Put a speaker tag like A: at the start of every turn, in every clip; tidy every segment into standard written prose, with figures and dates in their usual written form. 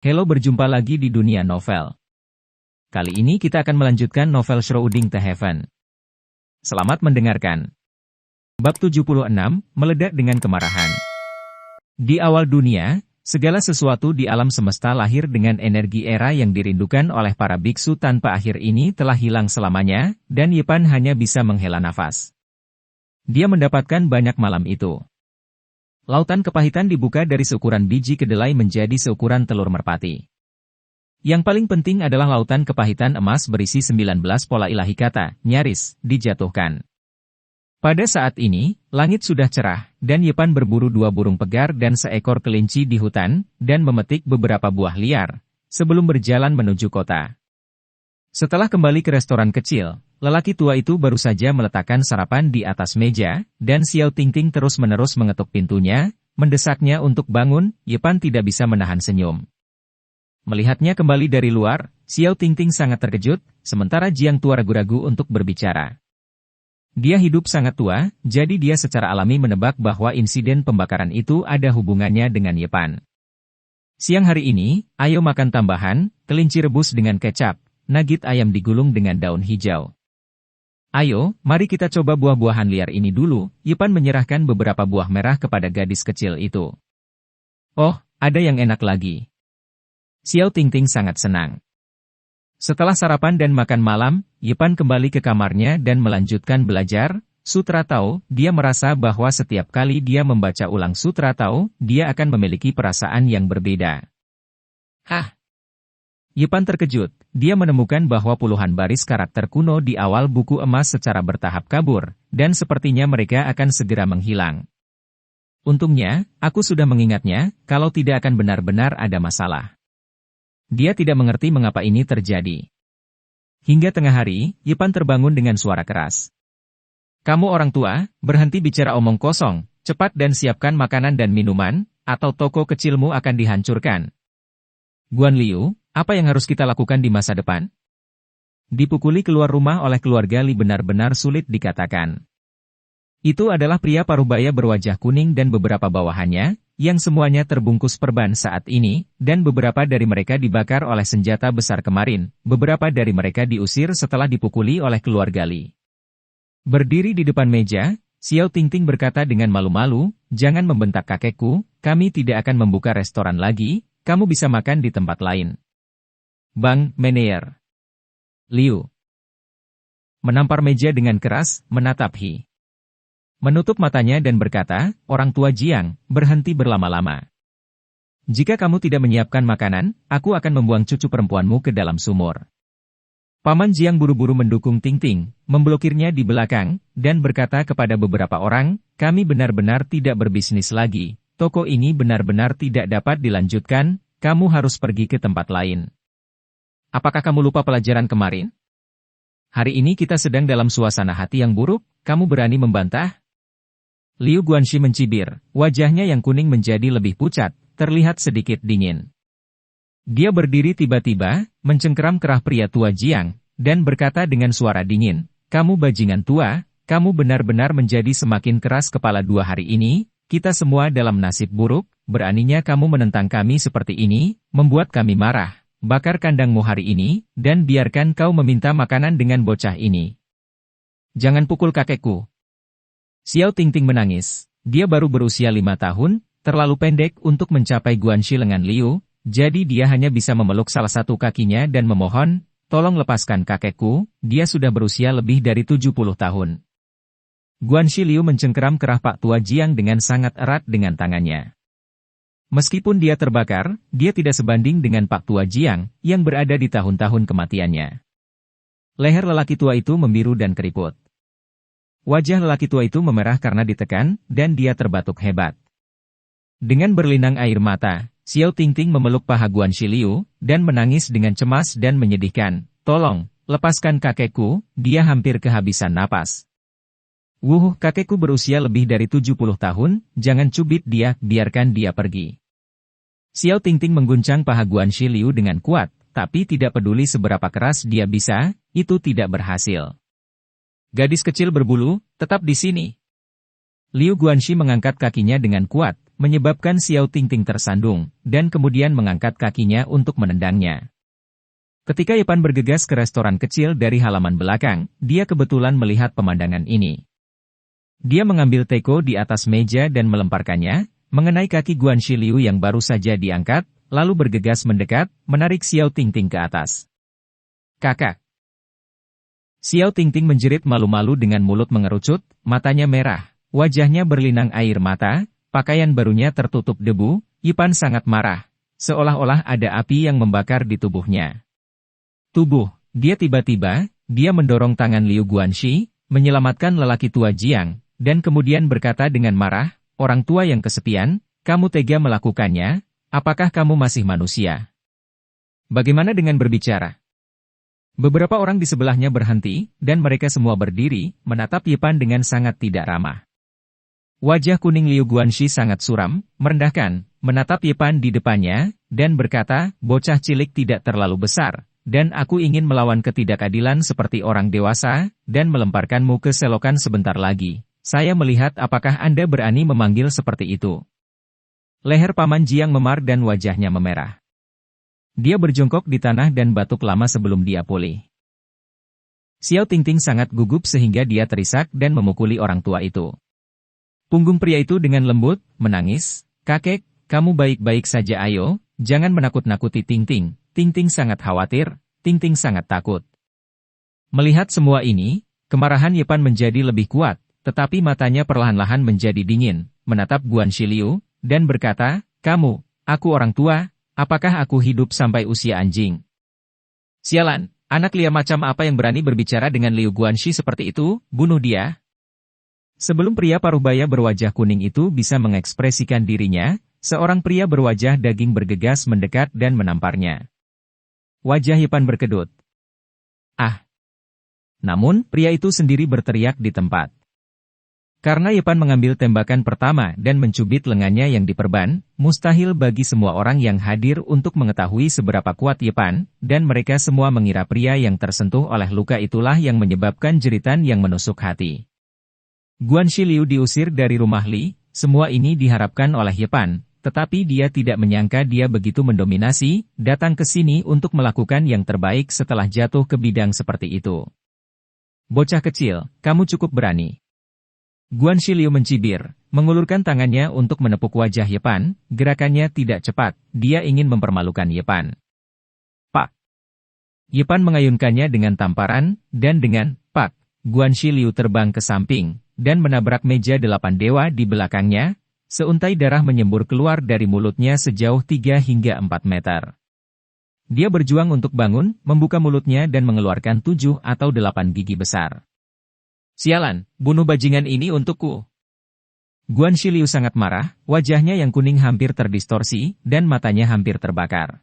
A: Halo, berjumpa lagi di dunia novel. Kali ini kita akan melanjutkan novel Shrouding the Heaven. Selamat mendengarkan. Bab 76, Meledak dengan Kemarahan. Di awal dunia, segala sesuatu di alam semesta lahir dengan energi era yang dirindukan oleh para biksu tanpa akhir ini telah hilang selamanya, dan Yepan hanya bisa menghela nafas. Dia mendapatkan banyak malam itu. Lautan kepahitan dibuka dari seukuran biji kedelai menjadi seukuran telur merpati. Yang paling penting adalah lautan kepahitan emas berisi 19 pola ilahi kata, nyaris, dijatuhkan. Pada saat ini, langit sudah cerah, dan Yepan berburu 2 burung pegar dan seekor kelinci di hutan, dan memetik beberapa buah liar, sebelum berjalan menuju kota. Setelah kembali ke restoran kecil, lelaki tua itu baru saja meletakkan sarapan di atas meja, dan Xiao Tingting terus-menerus mengetuk pintunya, mendesaknya untuk bangun. Yepan tidak bisa menahan senyum. Melihatnya kembali dari luar, Xiao Tingting sangat terkejut, sementara Jiang tua ragu-ragu untuk berbicara. Dia hidup sangat tua, jadi dia secara alami menebak bahwa insiden pembakaran itu ada hubungannya dengan Yepan. Siang hari ini, ayo makan tambahan, kelinci rebus dengan kecap, nugget ayam digulung dengan daun hijau. Ayo, mari kita coba buah-buahan liar ini dulu. Yepan menyerahkan beberapa buah merah kepada gadis kecil itu. Oh, ada yang enak lagi. Xiao Tingting sangat senang. Setelah sarapan dan makan malam, Yepan kembali ke kamarnya dan melanjutkan belajar Sutra Tao. Dia merasa bahwa setiap kali dia membaca ulang Sutra Tao, dia akan memiliki perasaan yang berbeda. Hah? Yepan terkejut. Dia menemukan bahwa puluhan baris karakter kuno di awal buku emas secara bertahap kabur, dan sepertinya mereka akan segera menghilang. Untungnya, aku sudah mengingatnya, kalau tidak akan benar-benar ada masalah. Dia tidak mengerti mengapa ini terjadi. Hingga tengah hari, Yepan terbangun dengan suara keras. Kamu orang tua, berhenti bicara omong kosong, cepat dan siapkan makanan dan minuman, atau toko kecilmu akan dihancurkan. Guan Liu, apa yang harus kita lakukan di masa depan? Dipukuli keluar rumah oleh keluarga Li benar-benar sulit dikatakan. Itu adalah pria parubaya berwajah kuning dan beberapa bawahannya, yang semuanya terbungkus perban saat ini, dan beberapa dari mereka dibakar oleh senjata besar kemarin, beberapa dari mereka diusir setelah dipukuli oleh keluarga Li. Berdiri di depan meja, Xiao Tingting berkata dengan malu-malu, jangan membentak kakekku, kami tidak akan membuka restoran lagi, kamu bisa makan di tempat lain. Bang, Meneer. Liu menampar meja dengan keras, menatap He. Menutup matanya dan berkata, orang tua Jiang, berhenti berlama-lama. Jika kamu tidak menyiapkan makanan, aku akan membuang cucu perempuanmu ke dalam sumur. Paman Jiang buru-buru mendukung Tingting, memblokirnya di belakang, dan berkata kepada beberapa orang, kami benar-benar tidak berbisnis lagi, toko ini benar-benar tidak dapat dilanjutkan, kamu harus pergi ke tempat lain. Apakah kamu lupa pelajaran kemarin? Hari ini kita sedang dalam suasana hati yang buruk, kamu berani membantah? Liu Guanxi mencibir, wajahnya yang kuning menjadi lebih pucat, terlihat sedikit dingin. Dia berdiri tiba-tiba, mencengkeram kerah pria tua Jiang, dan berkata dengan suara dingin, kamu bajingan tua, kamu benar-benar menjadi semakin keras kepala 2 hari ini, kita semua dalam nasib buruk, beraninya kamu menentang kami seperti ini, membuat kami marah, bakar kandangmu hari ini, dan biarkan kau meminta makanan dengan bocah ini. Jangan pukul kakekku. Xiao Tingting menangis. Dia baru berusia 5 tahun, terlalu pendek untuk mencapai Guanxi lengan Liu, jadi dia hanya bisa memeluk salah satu kakinya dan memohon, tolong lepaskan kakekku, dia sudah berusia lebih dari 70 tahun. Guanxi Liu mencengkeram kerah Pak Tua Jiang dengan sangat erat dengan tangannya. Meskipun dia terbakar, dia tidak sebanding dengan Pak Tua Jiang, yang berada di tahun-tahun kematiannya. Leher lelaki tua itu membiru dan keriput. Wajah lelaki tua itu memerah karena ditekan, dan dia terbatuk hebat. Dengan berlinang air mata, Xiao Tingting memeluk paha Guanxi Liu, dan menangis dengan cemas dan menyedihkan. Tolong, lepaskan kakekku, dia hampir kehabisan napas. Wuh, kakekku berusia lebih dari 70 tahun, jangan cubit dia, biarkan dia pergi. Xiao Tingting mengguncang paha Guanxi Liu dengan kuat, tapi tidak peduli seberapa keras dia bisa, itu tidak berhasil. Gadis kecil berbulu, tetap di sini. Liu Guanxi mengangkat kakinya dengan kuat, menyebabkan Xiao Tingting tersandung, dan kemudian mengangkat kakinya untuk menendangnya. Ketika Yepan bergegas ke restoran kecil dari halaman belakang, dia kebetulan melihat pemandangan ini. Dia mengambil teko di atas meja dan melemparkannya, mengenai kaki Guanxi Liu yang baru saja diangkat, lalu bergegas mendekat, menarik Xiao Tingting ke atas. Kakak! Xiao Tingting menjerit malu-malu dengan mulut mengerucut, matanya merah, wajahnya berlinang air mata, pakaian barunya tertutup debu. Yepan sangat marah, seolah-olah ada api yang membakar di tubuhnya. Dia tiba-tiba, dia mendorong tangan Liu Guanxi, menyelamatkan lelaki tua Jiang, dan kemudian berkata dengan marah, orang tua yang kesepian, kamu tega melakukannya, apakah kamu masih manusia? Bagaimana dengan berbicara? Beberapa orang di sebelahnya berhenti, dan mereka semua berdiri, menatap Yepan dengan sangat tidak ramah. Wajah kuning Liu Guanxi sangat suram, merendahkan, menatap Yepan di depannya, dan berkata, bocah cilik tidak terlalu besar, dan aku ingin melawan ketidakadilan seperti orang dewasa, dan melemparkanmu ke selokan sebentar lagi. Saya melihat apakah Anda berani memanggil seperti itu. Leher Paman Jiang memar dan wajahnya memerah. Dia berjongkok di tanah dan batuk lama sebelum dia pulih. Xiao Tingting sangat gugup sehingga dia terisak dan memukuli orang tua itu. Punggung pria itu dengan lembut, menangis, kakek, kamu baik-baik saja ayo, jangan menakut-nakuti Tingting. Tingting sangat khawatir, Tingting sangat takut. Melihat semua ini, kemarahan Yepan menjadi lebih kuat, tetapi matanya perlahan-lahan menjadi dingin, menatap Guanxi Liu, dan berkata, kamu, aku orang tua, apakah aku hidup sampai usia anjing? Sialan, anak lia macam apa yang berani berbicara dengan Liu Guanxi seperti itu, bunuh dia. Sebelum pria paruh baya berwajah kuning itu bisa mengekspresikan dirinya, seorang pria berwajah daging bergegas mendekat dan menamparnya. Wajah Yepan berkedut. Ah! Namun, pria itu sendiri berteriak di tempat. Karena Yepan mengambil tembakan pertama dan mencubit lengannya yang diperban, mustahil bagi semua orang yang hadir untuk mengetahui seberapa kuat Yepan, dan mereka semua mengira pria yang tersentuh oleh luka itulah yang menyebabkan jeritan yang menusuk hati. Guanxi Liu diusir dari rumah Li, semua ini diharapkan oleh Yepan, tetapi dia tidak menyangka dia begitu mendominasi, datang ke sini untuk melakukan yang terbaik setelah jatuh ke bidang seperti itu. Bocah kecil, kamu cukup berani. Guanxi Liu mencibir, mengulurkan tangannya untuk menepuk wajah Yepan, gerakannya tidak cepat, dia ingin mempermalukan Yepan. Pak! Yepan mengayunkannya dengan tamparan, dan dengan pak, Guanxi Liu terbang ke samping, dan menabrak meja 8 dewa di belakangnya, seuntai darah menyembur keluar dari mulutnya sejauh 3 hingga 4 meter. Dia berjuang untuk bangun, membuka mulutnya dan mengeluarkan 7 atau 8 gigi besar. Sialan, bunuh bajingan ini untukku. Guanxi Liu sangat marah, wajahnya yang kuning hampir terdistorsi, dan matanya hampir terbakar.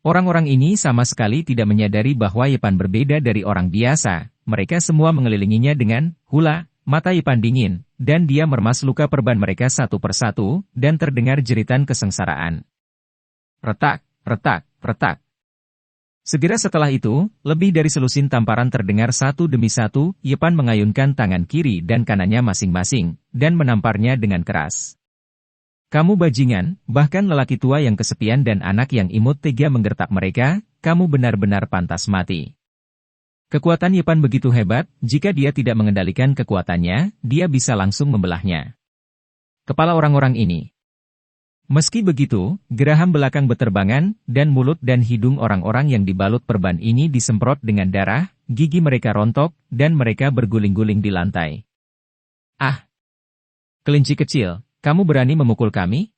A: Orang-orang ini sama sekali tidak menyadari bahwa Yepan berbeda dari orang biasa, mereka semua mengelilinginya dengan hula. Mata Yepan dingin, dan dia meremas luka perban mereka satu persatu, dan terdengar jeritan kesengsaraan. Retak, retak, retak. Segera setelah itu, lebih dari selusin tamparan terdengar satu demi satu, Yepan mengayunkan tangan kiri dan kanannya masing-masing, dan menamparnya dengan keras. Kamu bajingan, bahkan lelaki tua yang kesepian dan anak yang imut tega menggertak mereka, kamu benar-benar pantas mati. Kekuatan Yepan begitu hebat, jika dia tidak mengendalikan kekuatannya, dia bisa langsung membelahnya. Kepala orang-orang ini. Meski begitu, geraham belakang beterbangan, dan mulut dan hidung orang-orang yang dibalut perban ini disemprot dengan darah, gigi mereka rontok, dan mereka berguling-guling di lantai. Ah! Kelinci kecil, kamu berani memukul kami?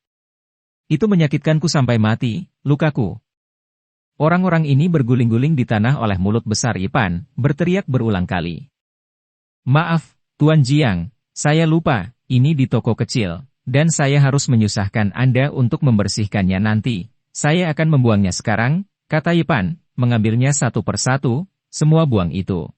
A: Itu menyakitkanku sampai mati, lukaku. Orang-orang ini berguling-guling di tanah oleh mulut besar Yepan, berteriak berulang kali. Maaf, Tuan Jiang, saya lupa, ini di toko kecil, dan saya harus menyusahkan Anda untuk membersihkannya nanti. Saya akan membuangnya sekarang, kata Yepan, mengambilnya satu persatu, semua buang itu.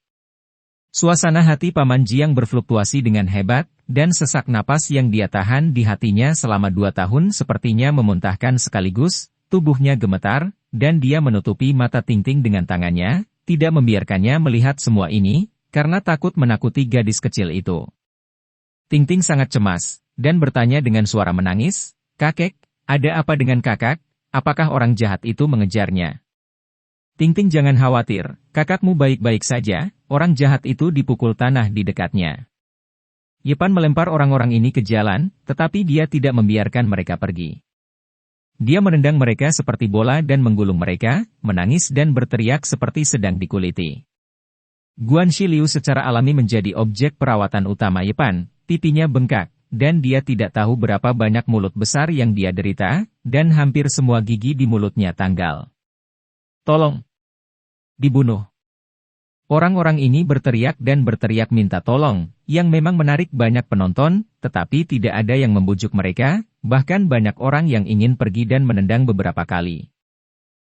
A: Suasana hati Paman Jiang berfluktuasi dengan hebat, dan sesak napas yang dia tahan di hatinya selama 2 tahun sepertinya memuntahkan sekaligus, tubuhnya gemetar, dan dia menutupi mata Tingting dengan tangannya, tidak membiarkannya melihat semua ini, karena takut menakuti gadis kecil itu. Tingting sangat cemas, dan bertanya dengan suara menangis, "Kakek, ada apa dengan kakak? Apakah orang jahat itu mengejarnya?" "Ting-ting, jangan khawatir, kakakmu baik-baik saja, orang jahat itu dipukul tanah di dekatnya." Yepan melempar orang-orang ini ke jalan, tetapi dia tidak membiarkan mereka pergi. Dia menendang mereka seperti bola dan menggulung mereka, menangis dan berteriak seperti sedang dikuliti. Guan Xiliu secara alami menjadi objek perawatan utama Yepan, pipinya bengkak, dan dia tidak tahu berapa banyak mulut besar yang dia derita, dan hampir semua gigi di mulutnya tanggal. "Tolong! Dibunuh!" Orang-orang ini berteriak dan berteriak minta tolong, yang memang menarik banyak penonton, tetapi tidak ada yang membujuk mereka, bahkan banyak orang yang ingin pergi dan menendang beberapa kali.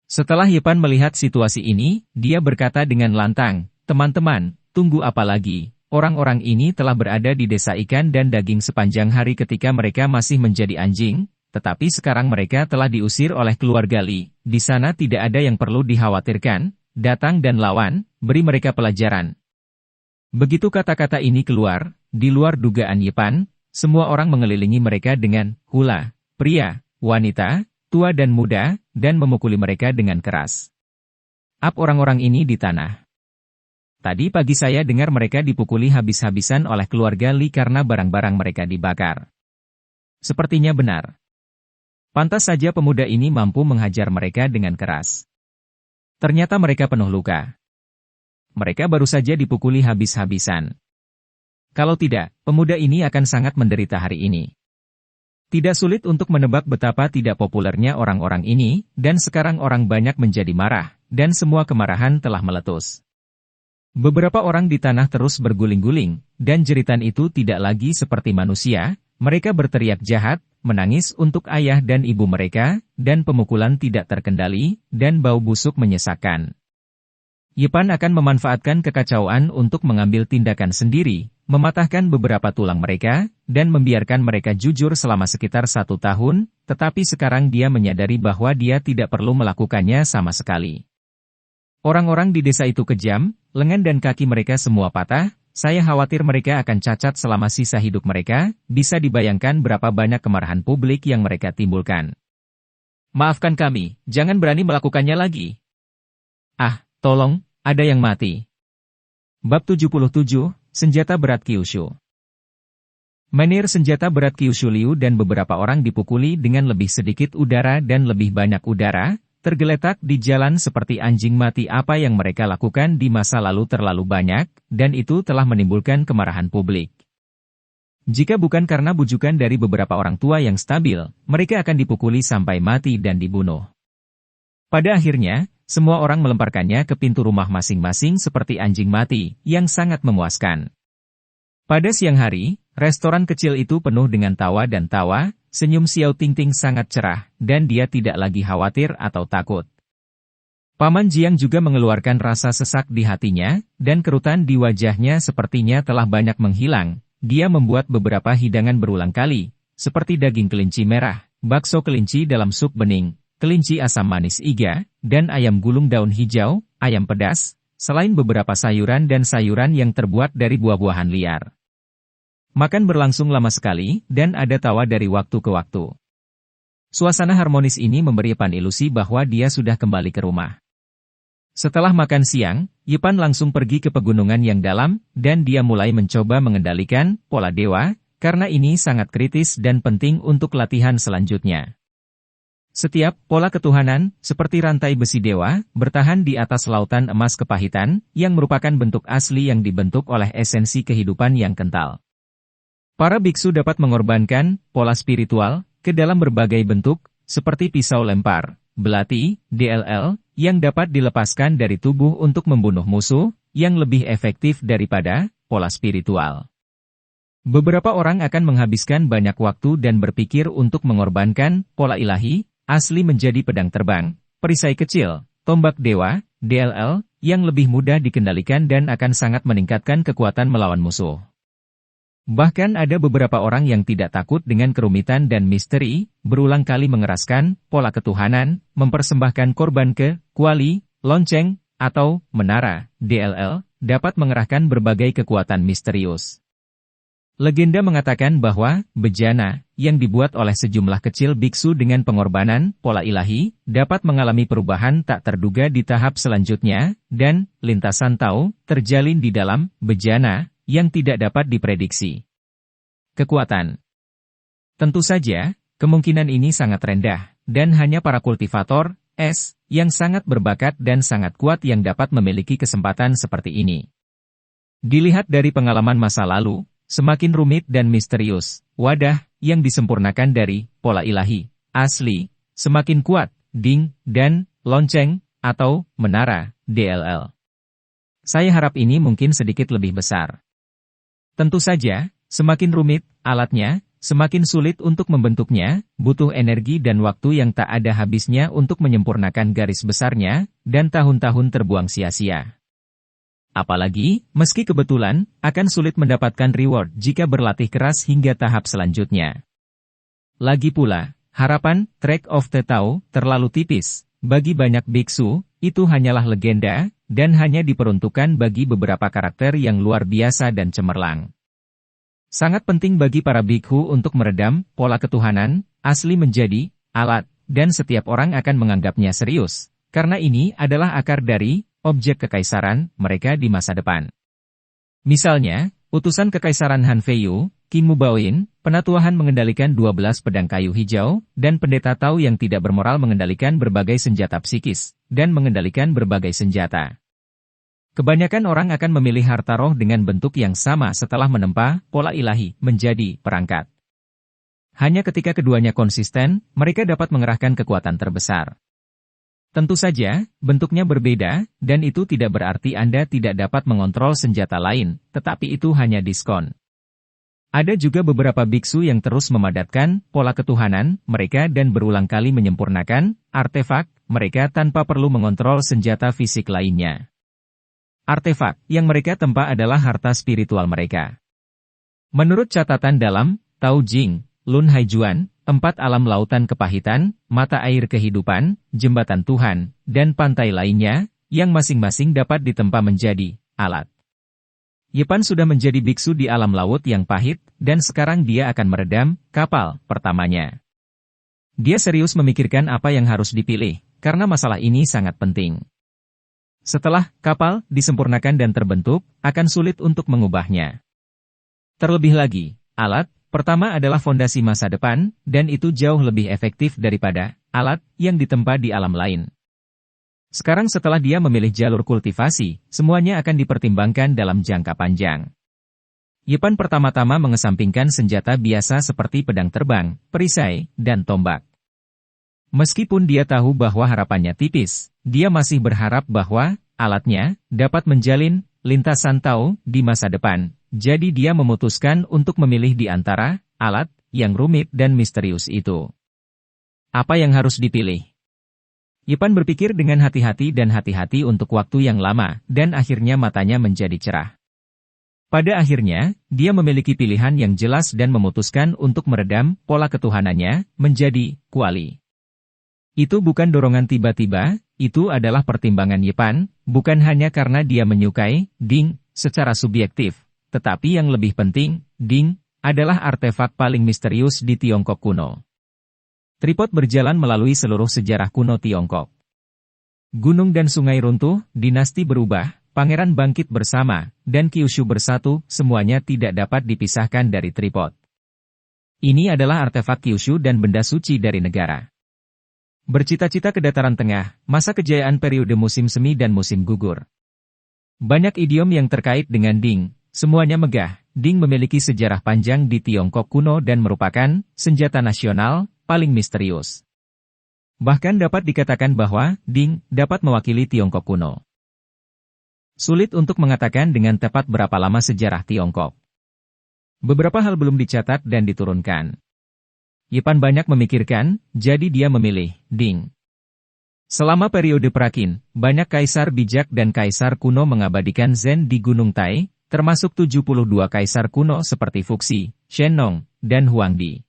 A: Setelah Yepan melihat situasi ini, dia berkata dengan lantang, "Teman-teman, tunggu apa lagi? Orang-orang ini telah berada di desa ikan dan daging sepanjang hari ketika mereka masih menjadi anjing, tetapi sekarang mereka telah diusir oleh keluarga Li. Di sana tidak ada yang perlu dikhawatirkan, datang dan lawan, beri mereka pelajaran." Begitu kata-kata ini keluar, di luar dugaan Yepan, semua orang mengelilingi mereka dengan hula, pria, wanita, tua dan muda, dan memukuli mereka dengan keras. Orang-orang ini di tanah. Tadi pagi saya dengar mereka dipukuli habis-habisan oleh keluarga Li karena barang-barang mereka dibakar. Sepertinya benar. Pantas saja pemuda ini mampu menghajar mereka dengan keras. Ternyata mereka penuh luka. Mereka baru saja dipukuli habis-habisan. Kalau tidak, pemuda ini akan sangat menderita hari ini. Tidak sulit untuk menebak betapa tidak populernya orang-orang ini, dan sekarang orang banyak menjadi marah, dan semua kemarahan telah meletus. Beberapa orang di tanah terus berguling-guling, dan jeritan itu tidak lagi seperti manusia, mereka berteriak jahat, menangis untuk ayah dan ibu mereka, dan pemukulan tidak terkendali, dan bau busuk menyesakkan. Yepan akan memanfaatkan kekacauan untuk mengambil tindakan sendiri, mematahkan beberapa tulang mereka, dan membiarkan mereka jujur selama sekitar 1 tahun, tetapi sekarang dia menyadari bahwa dia tidak perlu melakukannya sama sekali. Orang-orang di desa itu kejam, lengan dan kaki mereka semua patah, saya khawatir mereka akan cacat selama sisa hidup mereka, bisa dibayangkan berapa banyak kemarahan publik yang mereka timbulkan. "Maafkan kami, jangan berani melakukannya lagi." "Ah, tolong, ada yang mati." Bab 77, Senjata Berat Kyushu. Menir senjata berat Kyushu Liu dan beberapa orang dipukuli dengan lebih sedikit udara dan lebih banyak udara, tergeletak di jalan seperti anjing mati. Apa yang mereka lakukan di masa lalu terlalu banyak, dan itu telah menimbulkan kemarahan publik. Jika bukan karena bujukan dari beberapa orang tua yang stabil, mereka akan dipukuli sampai mati dan dibunuh. Pada akhirnya, semua orang melemparkannya ke pintu rumah masing-masing seperti anjing mati, yang sangat memuaskan. Pada siang hari, restoran kecil itu penuh dengan tawa dan tawa. Senyum Xiao Tingting sangat cerah, dan dia tidak lagi khawatir atau takut. Paman Jiang juga mengeluarkan rasa sesak di hatinya, dan kerutan di wajahnya sepertinya telah banyak menghilang. Dia membuat beberapa hidangan berulang kali, seperti daging kelinci merah, bakso kelinci dalam sup bening, kelinci asam manis iga, dan ayam gulung daun hijau, ayam pedas, selain beberapa sayuran dan sayuran yang terbuat dari buah-buahan liar. Makan berlangsung lama sekali, dan ada tawa dari waktu ke waktu. Suasana harmonis ini memberi Yepan ilusi bahwa dia sudah kembali ke rumah. Setelah makan siang, Yepan langsung pergi ke pegunungan yang dalam, dan dia mulai mencoba mengendalikan pola dewa, karena ini sangat kritis dan penting untuk latihan selanjutnya. Setiap pola ketuhanan, seperti rantai besi dewa, bertahan di atas lautan emas kepahitan, yang merupakan bentuk asli yang dibentuk oleh esensi kehidupan yang kental. Para biksu dapat mengorbankan pola spiritual ke dalam berbagai bentuk, seperti pisau lempar, belati, DLL, yang dapat dilepaskan dari tubuh untuk membunuh musuh, yang lebih efektif daripada pola spiritual. Beberapa orang akan menghabiskan banyak waktu dan berpikir untuk mengorbankan pola ilahi, asli menjadi pedang terbang, perisai kecil, tombak dewa, DLL, yang lebih mudah dikendalikan dan akan sangat meningkatkan kekuatan melawan musuh. Bahkan ada beberapa orang yang tidak takut dengan kerumitan dan misteri, berulang kali mengeraskan pola ketuhanan, mempersembahkan korban ke kuali, lonceng, atau menara, DLL, dapat mengerahkan berbagai kekuatan misterius. Legenda mengatakan bahwa bejana, yang dibuat oleh sejumlah kecil biksu dengan pengorbanan pola ilahi, dapat mengalami perubahan tak terduga di tahap selanjutnya, dan lintasan Tao terjalin di dalam bejana yang tidak dapat diprediksi. Kekuatan. Tentu saja, kemungkinan ini sangat rendah, dan hanya para kultivator es yang sangat berbakat dan sangat kuat yang dapat memiliki kesempatan seperti ini. Dilihat dari pengalaman masa lalu, semakin rumit dan misterius wadah yang disempurnakan dari pola ilahi asli, semakin kuat ding dan lonceng atau menara DLL. Saya harap ini mungkin sedikit lebih besar. Tentu saja, semakin rumit alatnya, semakin sulit untuk membentuknya, butuh energi dan waktu yang tak ada habisnya untuk menyempurnakan garis besarnya, dan tahun-tahun terbuang sia-sia. Apalagi, meski kebetulan, akan sulit mendapatkan reward jika berlatih keras hingga tahap selanjutnya. Lagi pula, harapan Track of the Tao terlalu tipis. Bagi banyak biksu, itu hanyalah legenda, dan hanya diperuntukkan bagi beberapa karakter yang luar biasa dan cemerlang. Sangat penting bagi para bikhu untuk meredam pola ketuhanan asli menjadi alat, dan setiap orang akan menganggapnya serius, karena ini adalah akar dari objek kekaisaran mereka di masa depan. Misalnya, utusan kekaisaran Han Feiyu, Qin Mubaoin, penatuahan mengendalikan 12 pedang kayu hijau, dan pendeta Tao yang tidak bermoral mengendalikan berbagai senjata psikis, dan mengendalikan berbagai senjata. Kebanyakan orang akan memilih harta roh dengan bentuk yang sama setelah menempa pola ilahi menjadi perangkat. Hanya ketika keduanya konsisten, mereka dapat mengerahkan kekuatan terbesar. Tentu saja, bentuknya berbeda, dan itu tidak berarti Anda tidak dapat mengontrol senjata lain, tetapi itu hanya diskon. Ada juga beberapa biksu yang terus memadatkan pola ketuhanan mereka dan berulang kali menyempurnakan artefak mereka tanpa perlu mengontrol senjata fisik lainnya. Artefak yang mereka tempa adalah harta spiritual mereka. Menurut catatan dalam Tao Jing, Lun Haijuan, 4 alam lautan kepahitan, mata air kehidupan, jembatan Tuhan, dan pantai lainnya, yang masing-masing dapat ditempa menjadi alat. Yepan sudah menjadi biksu di alam laut yang pahit, dan sekarang dia akan meredam kapal pertamanya. Dia serius memikirkan apa yang harus dipilih, karena masalah ini sangat penting. Setelah kapal disempurnakan dan terbentuk, akan sulit untuk mengubahnya. Terlebih lagi, alat pertama adalah fondasi masa depan, dan itu jauh lebih efektif daripada alat yang ditempa di alam lain. Sekarang setelah dia memilih jalur kultivasi, semuanya akan dipertimbangkan dalam jangka panjang. Yepan pertama-tama mengesampingkan senjata biasa seperti pedang terbang, perisai, dan tombak. Meskipun dia tahu bahwa harapannya tipis, dia masih berharap bahwa alatnya dapat menjalin lintasan Tao di masa depan. Jadi dia memutuskan untuk memilih di antara alat yang rumit dan misterius itu. Apa yang harus dipilih? Yepan berpikir dengan hati-hati dan hati-hati untuk waktu yang lama, dan akhirnya matanya menjadi cerah. Pada akhirnya, dia memiliki pilihan yang jelas dan memutuskan untuk meredam pola ketuhanannya menjadi kuali. Itu bukan dorongan tiba-tiba, itu adalah pertimbangan Yepan, bukan hanya karena dia menyukai Ding secara subjektif. Tetapi yang lebih penting, Ding, adalah artefak paling misterius di Tiongkok kuno. Tripod berjalan melalui seluruh sejarah kuno Tiongkok. Gunung dan sungai runtuh, dinasti berubah, pangeran bangkit bersama, dan Kyushu bersatu, semuanya tidak dapat dipisahkan dari tripod. Ini adalah artefak Kyushu dan benda suci dari negara. Bercita-cita ke dataran tengah, masa kejayaan periode musim semi dan musim gugur. Banyak idiom yang terkait dengan Ding. Semuanya megah. Ding memiliki sejarah panjang di Tiongkok kuno dan merupakan senjata nasional paling misterius. Bahkan dapat dikatakan bahwa Ding dapat mewakili Tiongkok kuno. Sulit untuk mengatakan dengan tepat berapa lama sejarah Tiongkok. Beberapa hal belum dicatat dan diturunkan. Yepan banyak memikirkan, jadi dia memilih Ding. Selama periode Prakin, banyak kaisar bijak dan kaisar kuno mengabadikan Zen di Gunung Tai, termasuk 72 kaisar kuno seperti Fuxi, Shennong, dan Huangdi.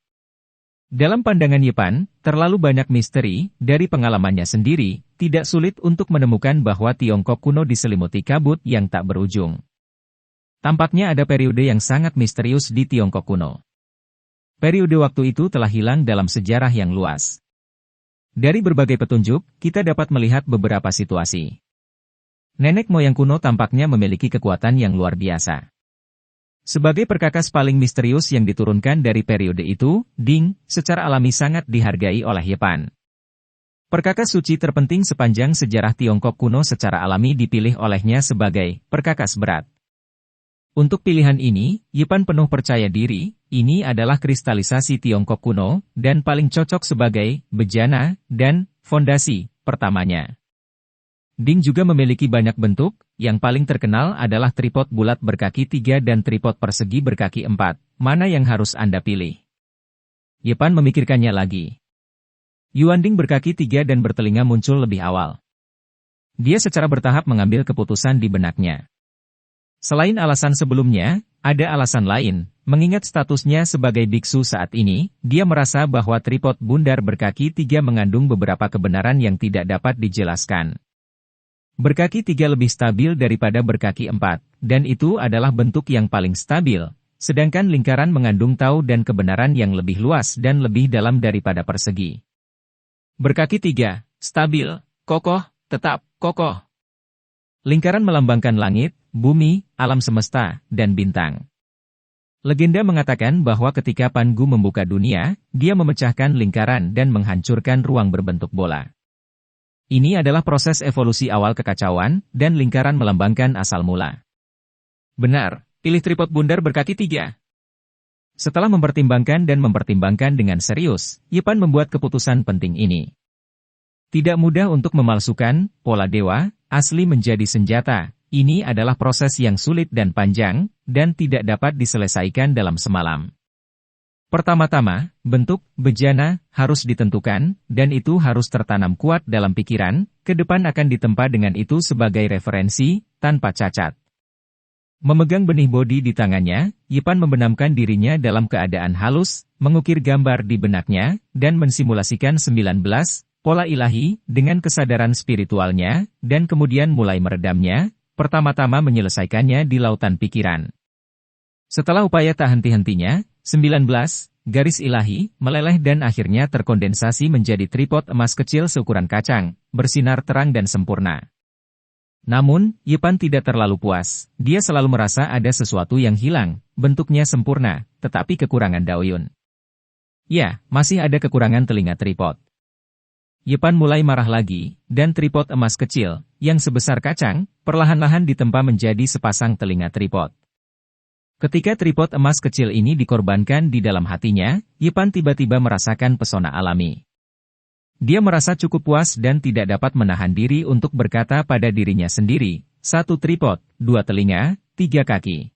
A: Dalam pandangan Yepan, terlalu banyak misteri, dari pengalamannya sendiri, tidak sulit untuk menemukan bahwa Tiongkok kuno diselimuti kabut yang tak berujung. Tampaknya ada periode yang sangat misterius di Tiongkok kuno. Periode waktu itu telah hilang dalam sejarah yang luas. Dari berbagai petunjuk, kita dapat melihat beberapa situasi. Nenek moyang kuno tampaknya memiliki kekuatan yang luar biasa. Sebagai perkakas paling misterius yang diturunkan dari periode itu, Ding, secara alami sangat dihargai oleh Yepan. Perkakas suci terpenting sepanjang sejarah Tiongkok kuno secara alami dipilih olehnya sebagai perkakas berat. Untuk pilihan ini, Yepan penuh percaya diri, ini adalah kristalisasi Tiongkok kuno, dan paling cocok sebagai bejana dan fondasi pertamanya. Ding juga memiliki banyak bentuk, yang paling terkenal adalah tripod bulat berkaki 3 dan tripod persegi berkaki 4, mana yang harus Anda pilih? Yepan memikirkannya lagi. Yuanding berkaki 3 dan bertelinga muncul lebih awal. Dia secara bertahap mengambil keputusan di benaknya. Selain alasan sebelumnya, ada alasan lain, mengingat statusnya sebagai biksu saat ini, dia merasa bahwa tripod bundar berkaki 3 mengandung beberapa kebenaran yang tidak dapat dijelaskan. Berkaki 3 lebih stabil daripada berkaki 4, dan itu adalah bentuk yang paling stabil, sedangkan lingkaran mengandung tahu dan kebenaran yang lebih luas dan lebih dalam daripada persegi. Berkaki 3, stabil, kokoh, tetap, kokoh. Lingkaran melambangkan langit, bumi, alam semesta, dan bintang. Legenda mengatakan bahwa ketika Pan Gu membuka dunia, dia memecahkan lingkaran dan menghancurkan ruang berbentuk bola. Ini adalah proses evolusi awal kekacauan, dan lingkaran melambangkan asal mula. Benar, pilih tripod bundar berkaki 3. Setelah mempertimbangkan dengan serius, Yepan membuat keputusan penting ini. Tidak mudah untuk memalsukan pola dewa asli menjadi senjata. Ini adalah proses yang sulit dan panjang, dan tidak dapat diselesaikan dalam semalam. Pertama-tama, bentuk bejana harus ditentukan, dan itu harus tertanam kuat dalam pikiran, ke depan akan ditempa dengan itu sebagai referensi, tanpa cacat. Memegang benih bodi di tangannya, Yepan membenamkan dirinya dalam keadaan halus, mengukir gambar di benaknya, dan mensimulasikan 19 pola ilahi dengan kesadaran spiritualnya, dan kemudian mulai meredamnya, pertama-tama menyelesaikannya di lautan pikiran. Setelah upaya tak henti-hentinya, 19 garis ilahi meleleh dan akhirnya terkondensasi menjadi tripod emas kecil seukuran kacang, bersinar terang dan sempurna. Namun, Yepan tidak terlalu puas. Dia selalu merasa ada sesuatu yang hilang, bentuknya sempurna, tetapi kekurangan Daoyun. Ya, masih ada kekurangan telinga tripod. Yepan mulai marah lagi, dan tripod emas kecil, yang sebesar kacang, perlahan-lahan ditempa menjadi sepasang telinga tripod. Ketika tripod emas kecil ini dikorbankan di dalam hatinya, Yepan tiba-tiba merasakan pesona alami. Dia merasa cukup puas dan tidak dapat menahan diri untuk berkata pada dirinya sendiri, 1 tripod, 2 telinga, 3 kaki.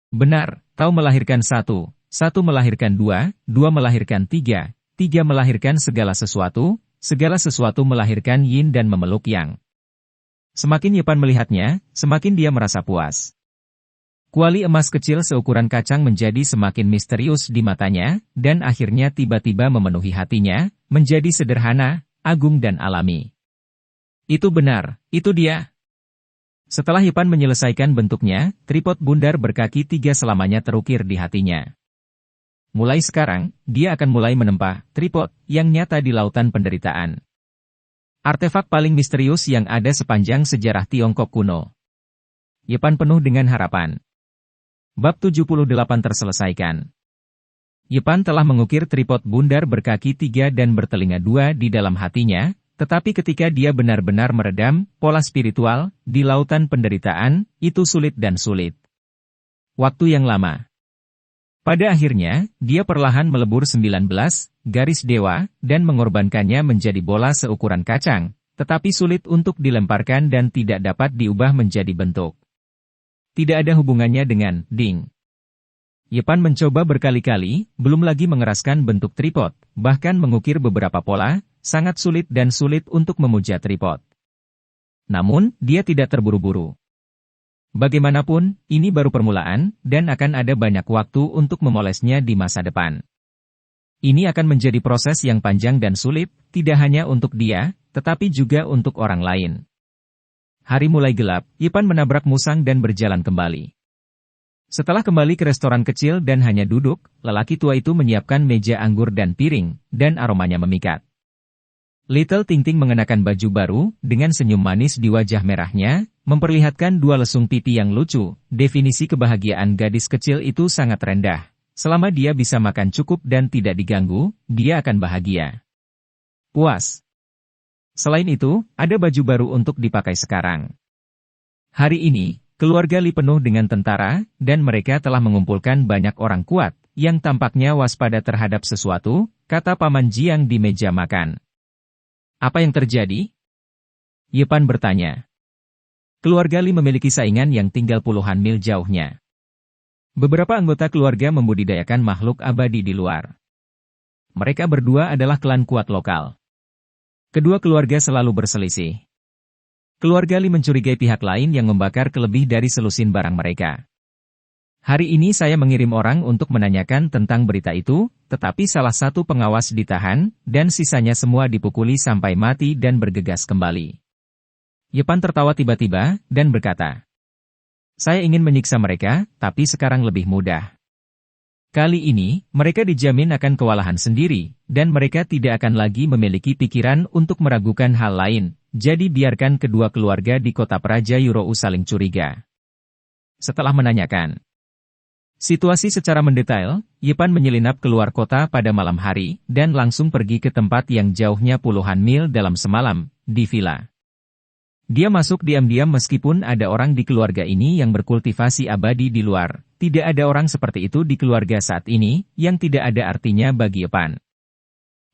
A: Benar, tahu melahirkan 1, 1 melahirkan 2, 2 melahirkan 3, 3 melahirkan segala sesuatu melahirkan yin dan memeluk yang. Semakin Yepan melihatnya, semakin dia merasa puas. Kuali emas kecil seukuran kacang menjadi semakin misterius di matanya, dan akhirnya tiba-tiba memenuhi hatinya, menjadi sederhana, agung dan alami. Itu benar, itu dia. Setelah Yepan menyelesaikan bentuknya, tripod bundar berkaki 3 selamanya terukir di hatinya. Mulai sekarang, dia akan mulai menempa tripod yang nyata di lautan penderitaan. Artefak paling misterius yang ada sepanjang sejarah Tiongkok kuno. Yepan penuh dengan harapan. Bab 78 terselesaikan. Yepan telah mengukir tripod bundar berkaki 3 dan bertelinga 2 di dalam hatinya, tetapi ketika dia benar-benar meredam pola spiritual di lautan penderitaan, itu sulit dan sulit. Waktu yang lama. Pada akhirnya, dia perlahan melebur 19 garis dewa dan mengorbankannya menjadi bola seukuran kacang, tetapi sulit untuk dilemparkan dan tidak dapat diubah menjadi bentuk. Tidak ada hubungannya dengan Ding. Yepan mencoba berkali-kali, belum lagi mengeraskan bentuk tripod, bahkan mengukir beberapa pola, sangat sulit dan sulit untuk memuja tripod. Namun, dia tidak terburu-buru. Bagaimanapun, ini baru permulaan, dan akan ada banyak waktu untuk memolesnya di masa depan. Ini akan menjadi proses yang panjang dan sulit, tidak hanya untuk dia, tetapi juga untuk orang lain. Hari mulai gelap, Yepan menabrak musang dan berjalan kembali. Setelah kembali ke restoran kecil dan hanya duduk, lelaki tua itu menyiapkan meja anggur dan piring, dan aromanya memikat. Little Ting Ting mengenakan baju baru, dengan senyum manis di wajah merahnya, memperlihatkan dua lesung pipi yang lucu. Definisi kebahagiaan gadis kecil itu sangat rendah. Selama dia bisa makan cukup dan tidak diganggu, dia akan bahagia. Puas. Selain itu, ada baju baru untuk dipakai sekarang. Hari ini, keluarga Li penuh dengan tentara, dan mereka telah mengumpulkan banyak orang kuat, yang tampaknya waspada terhadap sesuatu, kata Paman Jiang di meja makan. Apa yang terjadi? Yepan bertanya. Keluarga Li memiliki saingan yang tinggal puluhan mil jauhnya. Beberapa anggota keluarga membudidayakan makhluk abadi di luar. Mereka berdua adalah klan kuat lokal. Kedua keluarga selalu berselisih. Keluarga Li mencurigai pihak lain yang membakar kelebih dari selusin barang mereka. Hari ini saya mengirim orang untuk menanyakan tentang berita itu, tetapi salah satu pengawas ditahan, dan sisanya semua dipukuli sampai mati dan bergegas kembali. Yepan tertawa tiba-tiba, dan berkata, saya ingin menyiksa mereka, tapi sekarang lebih mudah. Kali ini, mereka dijamin akan kewalahan sendiri, dan mereka tidak akan lagi memiliki pikiran untuk meragukan hal lain. Jadi biarkan kedua keluarga di kota Praja Yurou saling curiga. Setelah menanyakan situasi secara mendetail, Yepan menyelinap keluar kota pada malam hari, dan langsung pergi ke tempat yang jauhnya puluhan mil dalam semalam, di villa. Dia masuk diam-diam meskipun ada orang di keluarga ini yang berkultivasi abadi di luar. Tidak ada orang seperti itu di keluarga saat ini, yang tidak ada artinya bagi Yepan.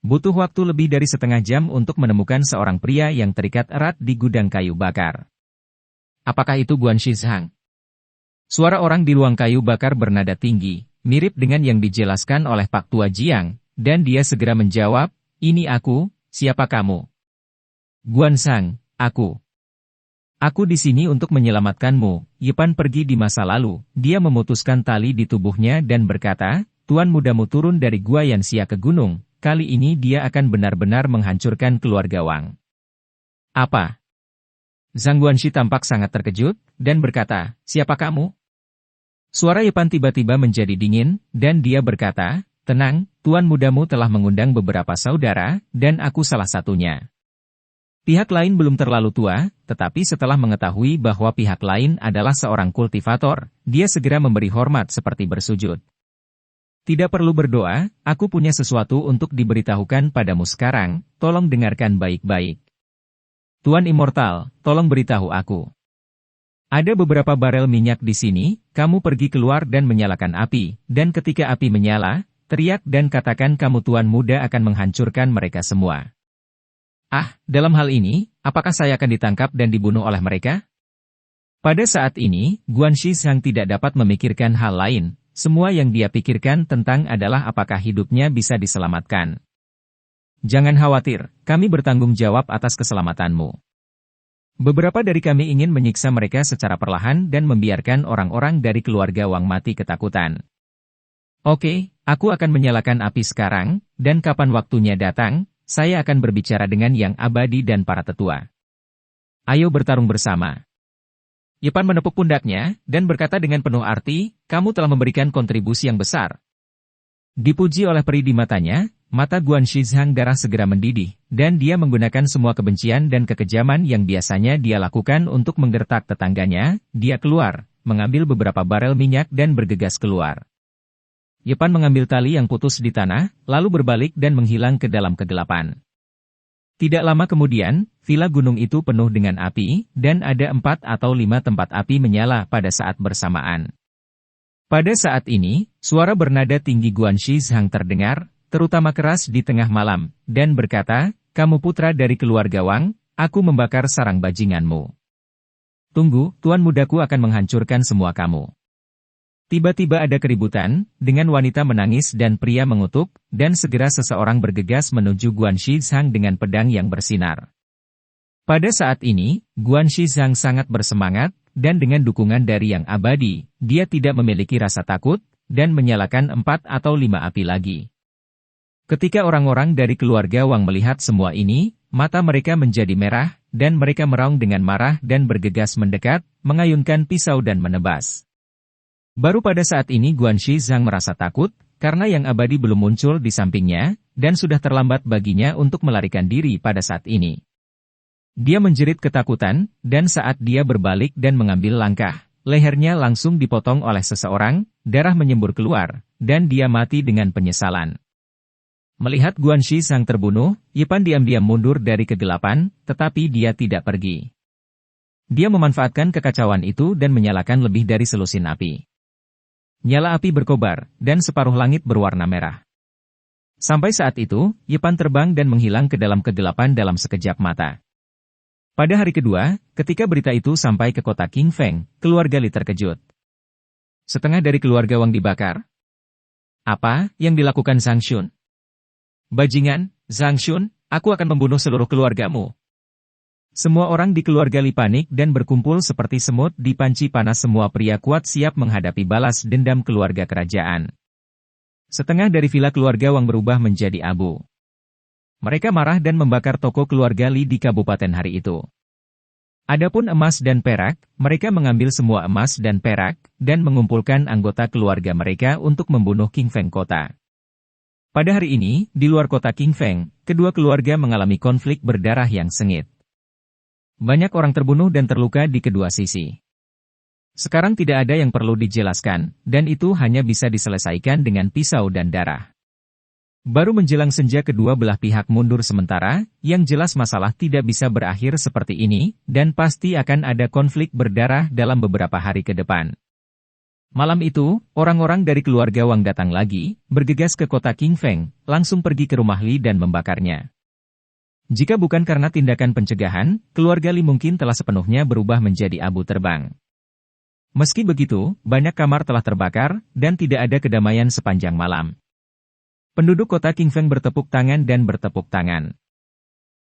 A: Butuh waktu lebih dari setengah jam untuk menemukan seorang pria yang terikat erat di gudang kayu bakar. Apakah itu Guan Shizhang? Suara orang di ruang kayu bakar bernada tinggi, mirip dengan yang dijelaskan oleh Pak Tua Jiang, dan dia segera menjawab, ini aku, siapa kamu? Guan Shang, aku. Aku di sini untuk menyelamatkanmu. Yepan pergi di masa lalu, dia memutuskan tali di tubuhnya dan berkata, Tuan mudamu turun dari Gua Yanxia ke gunung. Kali ini dia akan benar-benar menghancurkan keluarga Wang. Apa? Zhang Guanxi tampak sangat terkejut, dan berkata, siapa kamu? Suara Yepan tiba-tiba menjadi dingin, dan dia berkata, tenang, tuan mudamu telah mengundang beberapa saudara, dan aku salah satunya. Pihak lain belum terlalu tua, tetapi setelah mengetahui bahwa pihak lain adalah seorang kultivator, dia segera memberi hormat seperti bersujud. Tidak perlu berdoa, aku punya sesuatu untuk diberitahukan padamu sekarang, tolong dengarkan baik-baik. Tuan Immortal, tolong beritahu aku. Ada beberapa barel minyak di sini, kamu pergi keluar dan menyalakan api, dan ketika api menyala, teriak dan katakan kamu tuan muda akan menghancurkan mereka semua. Ah, dalam hal ini, apakah saya akan ditangkap dan dibunuh oleh mereka? Pada saat ini, Guan Shizhang tidak dapat memikirkan hal lain. Semua yang dia pikirkan tentang adalah apakah hidupnya bisa diselamatkan. Jangan khawatir, kami bertanggung jawab atas keselamatanmu. Beberapa dari kami ingin menyiksa mereka secara perlahan dan membiarkan orang-orang dari keluarga Wang mati ketakutan. Oke, aku akan menyalakan api sekarang, dan kapan waktunya datang, saya akan berbicara dengan Yang Abadi dan para tetua. Ayo bertarung bersama. Yepan menepuk pundaknya, dan berkata dengan penuh arti, kamu telah memberikan kontribusi yang besar. Dipuji oleh peri di matanya, mata Guan Shizhang darah segera mendidih, dan dia menggunakan semua kebencian dan kekejaman yang biasanya dia lakukan untuk menggertak tetangganya. Dia keluar, mengambil beberapa barel minyak dan bergegas keluar. Yepan mengambil tali yang putus di tanah, lalu berbalik dan menghilang ke dalam kegelapan. Tidak lama kemudian, villa gunung itu penuh dengan api, dan ada 4 atau 5 tempat api menyala pada saat bersamaan. Pada saat ini, suara bernada tinggi Guan Shizhang terdengar, terutama keras di tengah malam, dan berkata, kamu putra dari keluarga Wang, aku membakar sarang bajinganmu. Tunggu, tuan mudaku akan menghancurkan semua kamu. Tiba-tiba ada keributan, dengan wanita menangis dan pria mengutuk, dan segera seseorang bergegas menuju Guan Shizhang dengan pedang yang bersinar. Pada saat ini, Guan Shizhang sangat bersemangat, dan dengan dukungan dari Yang Abadi, dia tidak memiliki rasa takut, dan menyalakan 4 atau 5 api lagi. Ketika orang-orang dari keluarga Wang melihat semua ini, mata mereka menjadi merah, dan mereka meraung dengan marah dan bergegas mendekat, mengayunkan pisau dan menebas. Baru pada saat ini Guanxi Zhang merasa takut, karena yang abadi belum muncul di sampingnya, dan sudah terlambat baginya untuk melarikan diri pada saat ini. Dia menjerit ketakutan, dan saat dia berbalik dan mengambil langkah, lehernya langsung dipotong oleh seseorang, darah menyembur keluar, dan dia mati dengan penyesalan. Melihat Guanxi Zhang terbunuh, Yipan diam-diam mundur dari kegelapan, tetapi dia tidak pergi. Dia memanfaatkan kekacauan itu dan menyalakan lebih dari selusin api. Nyala api berkobar, dan separuh langit berwarna merah. Sampai saat itu, Yipan terbang dan menghilang ke dalam kegelapan dalam sekejap mata. Pada hari kedua, ketika berita itu sampai ke kota King Feng, keluarga Li terkejut. Setengah dari keluarga Wang dibakar. Apa yang dilakukan Zhang Xun? Bajingan, Zhang Xun, aku akan membunuh seluruh keluargamu. Semua orang di keluarga Li panik dan berkumpul seperti semut di panci panas. Semua pria kuat siap menghadapi balas dendam keluarga kerajaan. Setengah dari villa keluarga Wang berubah menjadi abu. Mereka marah dan membakar toko keluarga Li di kabupaten hari itu. Adapun emas dan perak, mereka mengambil semua emas dan perak, dan mengumpulkan anggota keluarga mereka untuk membunuh King Feng kota. Pada hari ini, di luar kota King Feng, kedua keluarga mengalami konflik berdarah yang sengit. Banyak orang terbunuh dan terluka di kedua sisi. Sekarang tidak ada yang perlu dijelaskan, dan itu hanya bisa diselesaikan dengan pisau dan darah. Baru menjelang senja kedua belah pihak mundur sementara, yang jelas masalah tidak bisa berakhir seperti ini, dan pasti akan ada konflik berdarah dalam beberapa hari ke depan. Malam itu, orang-orang dari keluarga Wang datang lagi, bergegas ke kota King Feng, langsung pergi ke rumah Li dan membakarnya. Jika bukan karena tindakan pencegahan, keluarga Li mungkin telah sepenuhnya berubah menjadi abu terbang. Meski begitu, banyak kamar telah terbakar, dan tidak ada kedamaian sepanjang malam. Penduduk kota King Feng bertepuk tangan dan bertepuk tangan.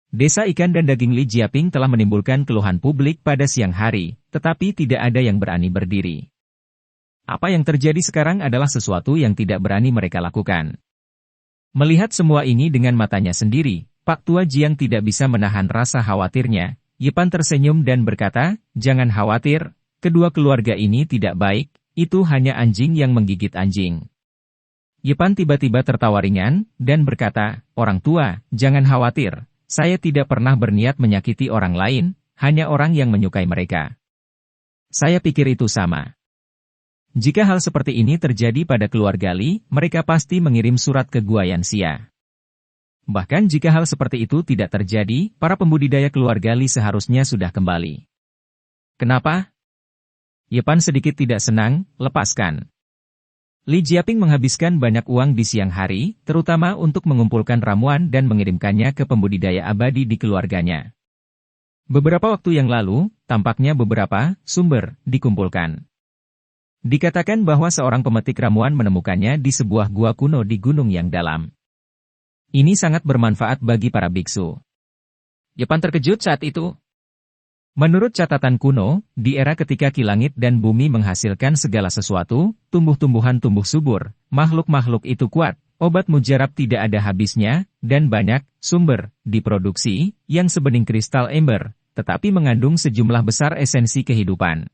A: Desa ikan dan daging Li Jiaping telah menimbulkan keluhan publik pada siang hari, tetapi tidak ada yang berani berdiri. Apa yang terjadi sekarang adalah sesuatu yang tidak berani mereka lakukan. Melihat semua ini dengan matanya sendiri, Pak Tua Jiang tidak bisa menahan rasa khawatirnya. Yipan tersenyum dan berkata, "Jangan khawatir, kedua keluarga ini tidak baik, itu hanya anjing yang menggigit anjing." Yipan tiba-tiba tertawa ringan, dan berkata, "Orang tua, jangan khawatir, saya tidak pernah berniat menyakiti orang lain, hanya orang yang menyukai mereka. Saya pikir itu sama. Jika hal seperti ini terjadi pada keluarga Li, mereka pasti mengirim surat ke Gua Yanxia. Bahkan jika hal seperti itu tidak terjadi, para pembudidaya keluarga Li seharusnya sudah kembali." "Kenapa?" Yipan sedikit tidak senang, "Lepaskan." Li Jiaping menghabiskan banyak uang di siang hari, terutama untuk mengumpulkan ramuan dan mengirimkannya ke pembudidaya abadi di keluarganya. Beberapa waktu yang lalu, tampaknya beberapa sumber dikumpulkan. Dikatakan bahwa seorang pemetik ramuan menemukannya di sebuah gua kuno di gunung yang dalam. Ini sangat bermanfaat bagi para biksu. Yipan terkejut saat itu. Menurut catatan kuno, di era ketika ki langit dan bumi menghasilkan segala sesuatu, tumbuh-tumbuhan tumbuh subur, makhluk-makhluk itu kuat, obat mujarab tidak ada habisnya, dan banyak sumber diproduksi yang sebening kristal ember, tetapi mengandung sejumlah besar esensi kehidupan.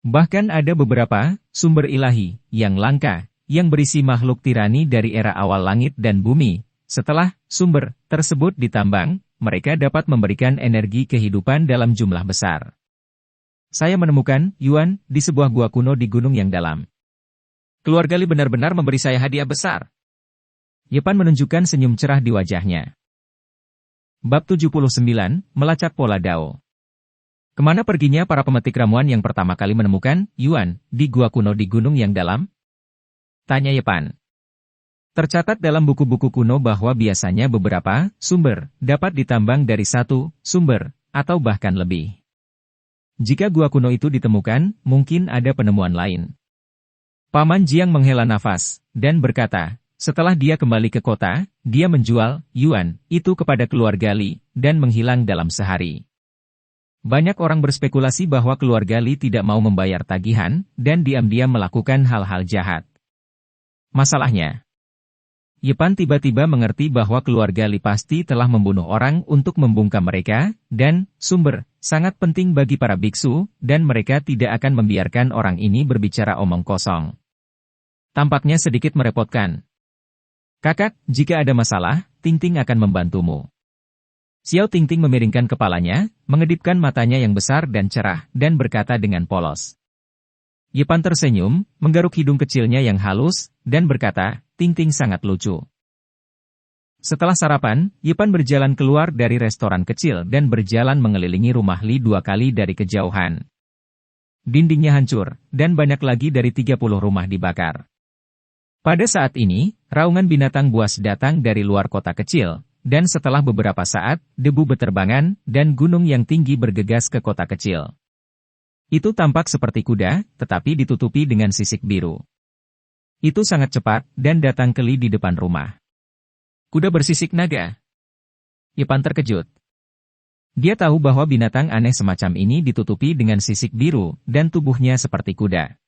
A: Bahkan ada beberapa sumber ilahi yang langka, yang berisi makhluk tirani dari era awal langit dan bumi. Setelah sumber tersebut ditambang, mereka dapat memberikan energi kehidupan dalam jumlah besar. Saya menemukan Yuan di sebuah gua kuno di gunung yang dalam. Keluarga Li benar-benar memberi saya hadiah besar. Yipan menunjukkan senyum cerah di wajahnya. Bab 79, Melacak Pola Dao. Kemana perginya para pemetik ramuan yang pertama kali menemukan Yuan di gua kuno di gunung yang dalam? Tanya Yipan. Tercatat dalam buku-buku kuno bahwa biasanya beberapa sumber dapat ditambang dari satu sumber, atau bahkan lebih. Jika gua kuno itu ditemukan, mungkin ada penemuan lain. Paman Jiang menghela nafas, dan berkata, setelah dia kembali ke kota, dia menjual Yuan itu kepada keluarga Li, dan menghilang dalam sehari. Banyak orang berspekulasi bahwa keluarga Li tidak mau membayar tagihan, dan diam-diam melakukan hal-hal jahat. Masalahnya, Yepan tiba-tiba mengerti bahwa keluarga Li pasti telah membunuh orang untuk membungkam mereka, dan, sumber, sangat penting bagi para biksu, dan mereka tidak akan membiarkan orang ini berbicara omong kosong. Tampaknya sedikit merepotkan. Kakak, jika ada masalah, Ting-Ting akan membantumu. Xiao Ting-Ting memiringkan kepalanya, mengedipkan matanya yang besar dan cerah, dan berkata dengan polos. Yepan tersenyum, menggaruk hidung kecilnya yang halus, dan berkata, Ting-Ting sangat lucu. Setelah sarapan, Yepan berjalan keluar dari restoran kecil dan berjalan mengelilingi rumah Li 2 kali dari kejauhan. Dindingnya hancur, dan banyak lagi dari 30 rumah dibakar. Pada saat ini, raungan binatang buas datang dari luar kota kecil, dan setelah beberapa saat, debu beterbangan, dan gunung yang tinggi bergegas ke kota kecil. Itu tampak seperti kuda, tetapi ditutupi dengan sisik biru. Itu sangat cepat, dan datang ke Li di depan rumah. Kuda bersisik naga. Yepan terkejut. Dia tahu bahwa binatang aneh semacam ini ditutupi dengan sisik biru, dan tubuhnya seperti kuda.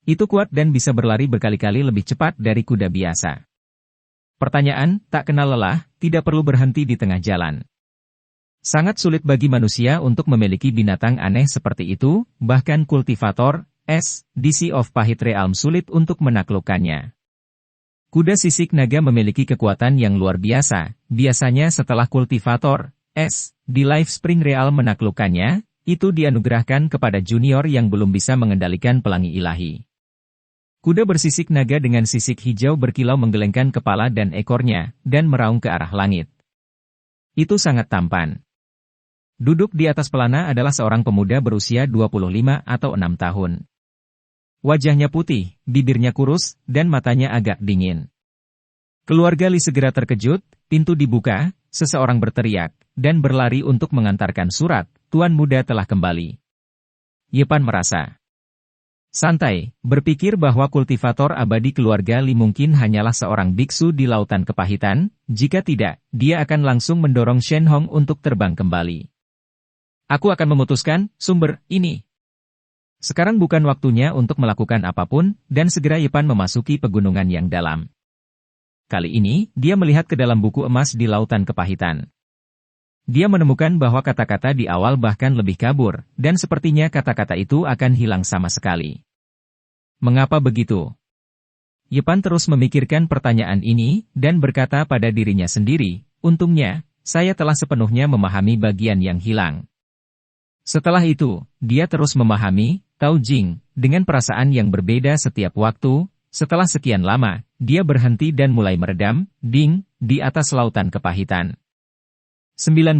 A: Itu kuat dan bisa berlari berkali-kali lebih cepat dari kuda biasa. Pertanyaan, tak kenal lelah, tidak perlu berhenti di tengah jalan. Sangat sulit bagi manusia untuk memiliki binatang aneh seperti itu, bahkan kultivator, DC of Pahit Realm sulit untuk menaklukkannya. Kuda sisik naga memiliki kekuatan yang luar biasa, biasanya setelah kultivator, di Life Spring Realm menaklukkannya, itu dianugerahkan kepada junior yang belum bisa mengendalikan pelangi ilahi. Kuda bersisik naga dengan sisik hijau berkilau menggelengkan kepala dan ekornya, dan meraung ke arah langit. Itu sangat tampan. Duduk di atas pelana adalah seorang pemuda berusia 25 atau 6 tahun. Wajahnya putih, bibirnya kurus, dan matanya agak dingin. Keluarga Li segera terkejut, pintu dibuka, seseorang berteriak, dan berlari untuk mengantarkan surat, Tuan Muda telah kembali. Yepan merasa santai, berpikir bahwa kultivator abadi keluarga Li mungkin hanyalah seorang biksu di lautan kepahitan, jika tidak, dia akan langsung mendorong Shen Hong untuk terbang kembali. Aku akan memutuskan, sumber, ini. Sekarang bukan waktunya untuk melakukan apapun, dan segera Yepan memasuki pegunungan yang dalam. Kali ini, dia melihat ke dalam buku emas di lautan kepahitan. Dia menemukan bahwa kata-kata di awal bahkan lebih kabur, dan sepertinya kata-kata itu akan hilang sama sekali. Mengapa begitu? Yepan terus memikirkan pertanyaan ini, dan berkata pada dirinya sendiri, untungnya, saya telah sepenuhnya memahami bagian yang hilang. Setelah itu, dia terus memahami, Tao Jing, dengan perasaan yang berbeda setiap waktu. Setelah sekian lama, dia berhenti dan mulai meredam, di atas lautan kepahitan. 19.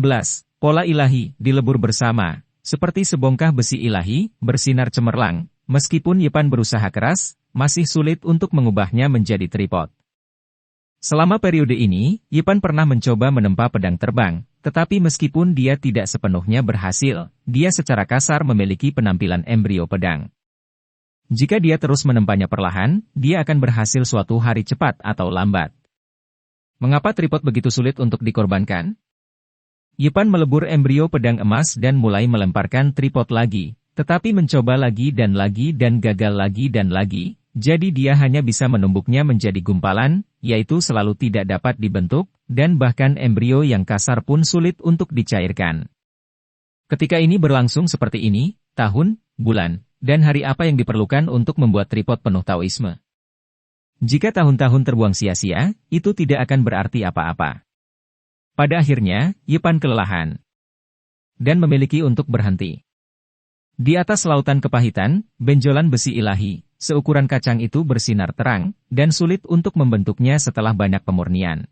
A: Pola ilahi, dilebur bersama, seperti sebongkah besi ilahi, bersinar cemerlang, meskipun Yepan berusaha keras, masih sulit untuk mengubahnya menjadi tripod. Selama periode ini, Yepan pernah mencoba menempa pedang terbang, tetapi meskipun dia tidak sepenuhnya berhasil, dia secara kasar memiliki penampilan embrio pedang. Jika dia terus menempanya perlahan, dia akan berhasil suatu hari cepat atau lambat. Mengapa tripod begitu sulit untuk dikorbankan? Yepan melebur embrio pedang emas dan mulai melemparkan tripod lagi, tetapi mencoba lagi dan gagal lagi dan lagi, jadi dia hanya bisa menumbuknya menjadi gumpalan, yaitu selalu tidak dapat dibentuk, dan bahkan embrio yang kasar pun sulit untuk dicairkan. Ketika ini berlangsung seperti ini, tahun, bulan, dan hari apa yang diperlukan untuk membuat tripod penuh Taoisme? Jika tahun-tahun terbuang sia-sia, itu tidak akan berarti apa-apa. Pada akhirnya, Yepan kelelahan dan memiliki untuk berhenti. Di atas lautan kepahitan, benjolan besi ilahi, seukuran kacang itu bersinar terang, dan sulit untuk membentuknya setelah banyak pemurnian.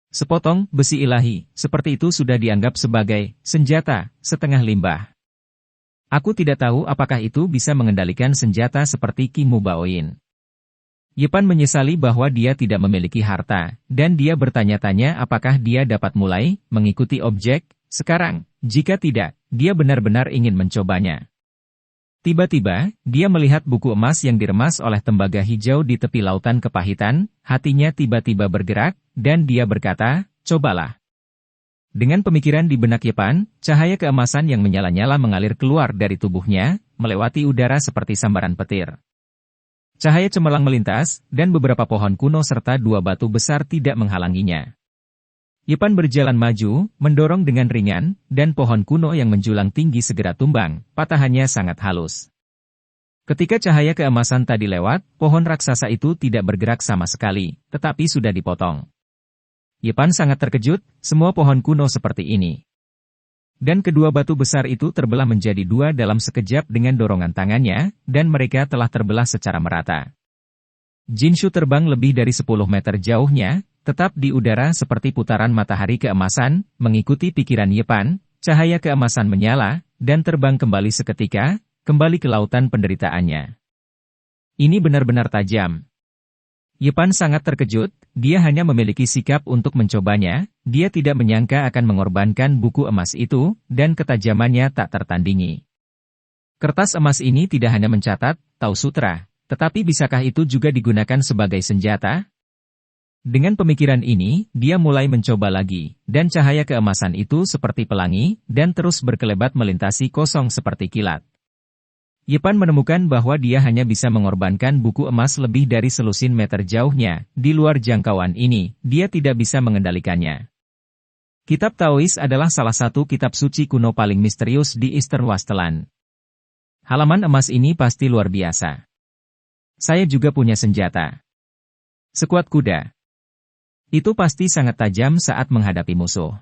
A: Sepotong besi ilahi, seperti itu sudah dianggap sebagai senjata, setengah limbah. Aku tidak tahu apakah itu bisa mengendalikan senjata seperti Kimu Baoyin. Yepan menyesali bahwa dia tidak memiliki harta, dan dia bertanya-tanya apakah dia dapat mulai mengikuti objek sekarang. Jika tidak, dia benar-benar ingin mencobanya. Tiba-tiba, dia melihat buku emas yang diremas oleh tembaga hijau di tepi lautan kepahitan, hatinya tiba-tiba bergerak, dan dia berkata, cobalah. Dengan pemikiran di benak Yepan, cahaya keemasan yang menyala-nyala mengalir keluar dari tubuhnya, melewati udara seperti sambaran petir. Cahaya cemerlang melintas, dan beberapa pohon kuno serta dua batu besar tidak menghalanginya. Yepan berjalan maju, mendorong dengan ringan, dan pohon kuno yang menjulang tinggi segera tumbang, patahannya sangat halus. Ketika cahaya keemasan tadi lewat, pohon raksasa itu tidak bergerak sama sekali, tetapi sudah dipotong. Yepan sangat terkejut, semua pohon kuno seperti ini. Dan kedua batu besar itu terbelah menjadi dua dalam sekejap dengan dorongan tangannya, dan mereka telah terbelah secara merata. Jinshu terbang lebih dari 10 meter jauhnya, tetap di udara seperti putaran matahari keemasan, mengikuti pikiran Yepan, cahaya keemasan menyala, dan terbang kembali seketika, kembali ke lautan penderitaannya. Ini benar-benar tajam. Yepan sangat terkejut, dia hanya memiliki sikap untuk mencobanya, dia tidak menyangka akan mengorbankan buku emas itu, dan ketajamannya tak tertandingi. Kertas emas ini tidak hanya mencatat, Tao Sutra, tetapi bisakah itu juga digunakan sebagai senjata? Dengan pemikiran ini, dia mulai mencoba lagi, dan cahaya keemasan itu seperti pelangi, dan terus berkelebat melintasi kosong seperti kilat. Yepan menemukan bahwa dia hanya bisa mengorbankan buku emas lebih dari selusin meter jauhnya, di luar jangkauan ini, dia tidak bisa mengendalikannya. Kitab Taois adalah salah satu kitab suci kuno paling misterius di Eastern Wasteland. Halaman emas ini pasti luar biasa. Saya juga punya senjata. Sekuat kuda. Itu pasti sangat tajam saat menghadapi musuh.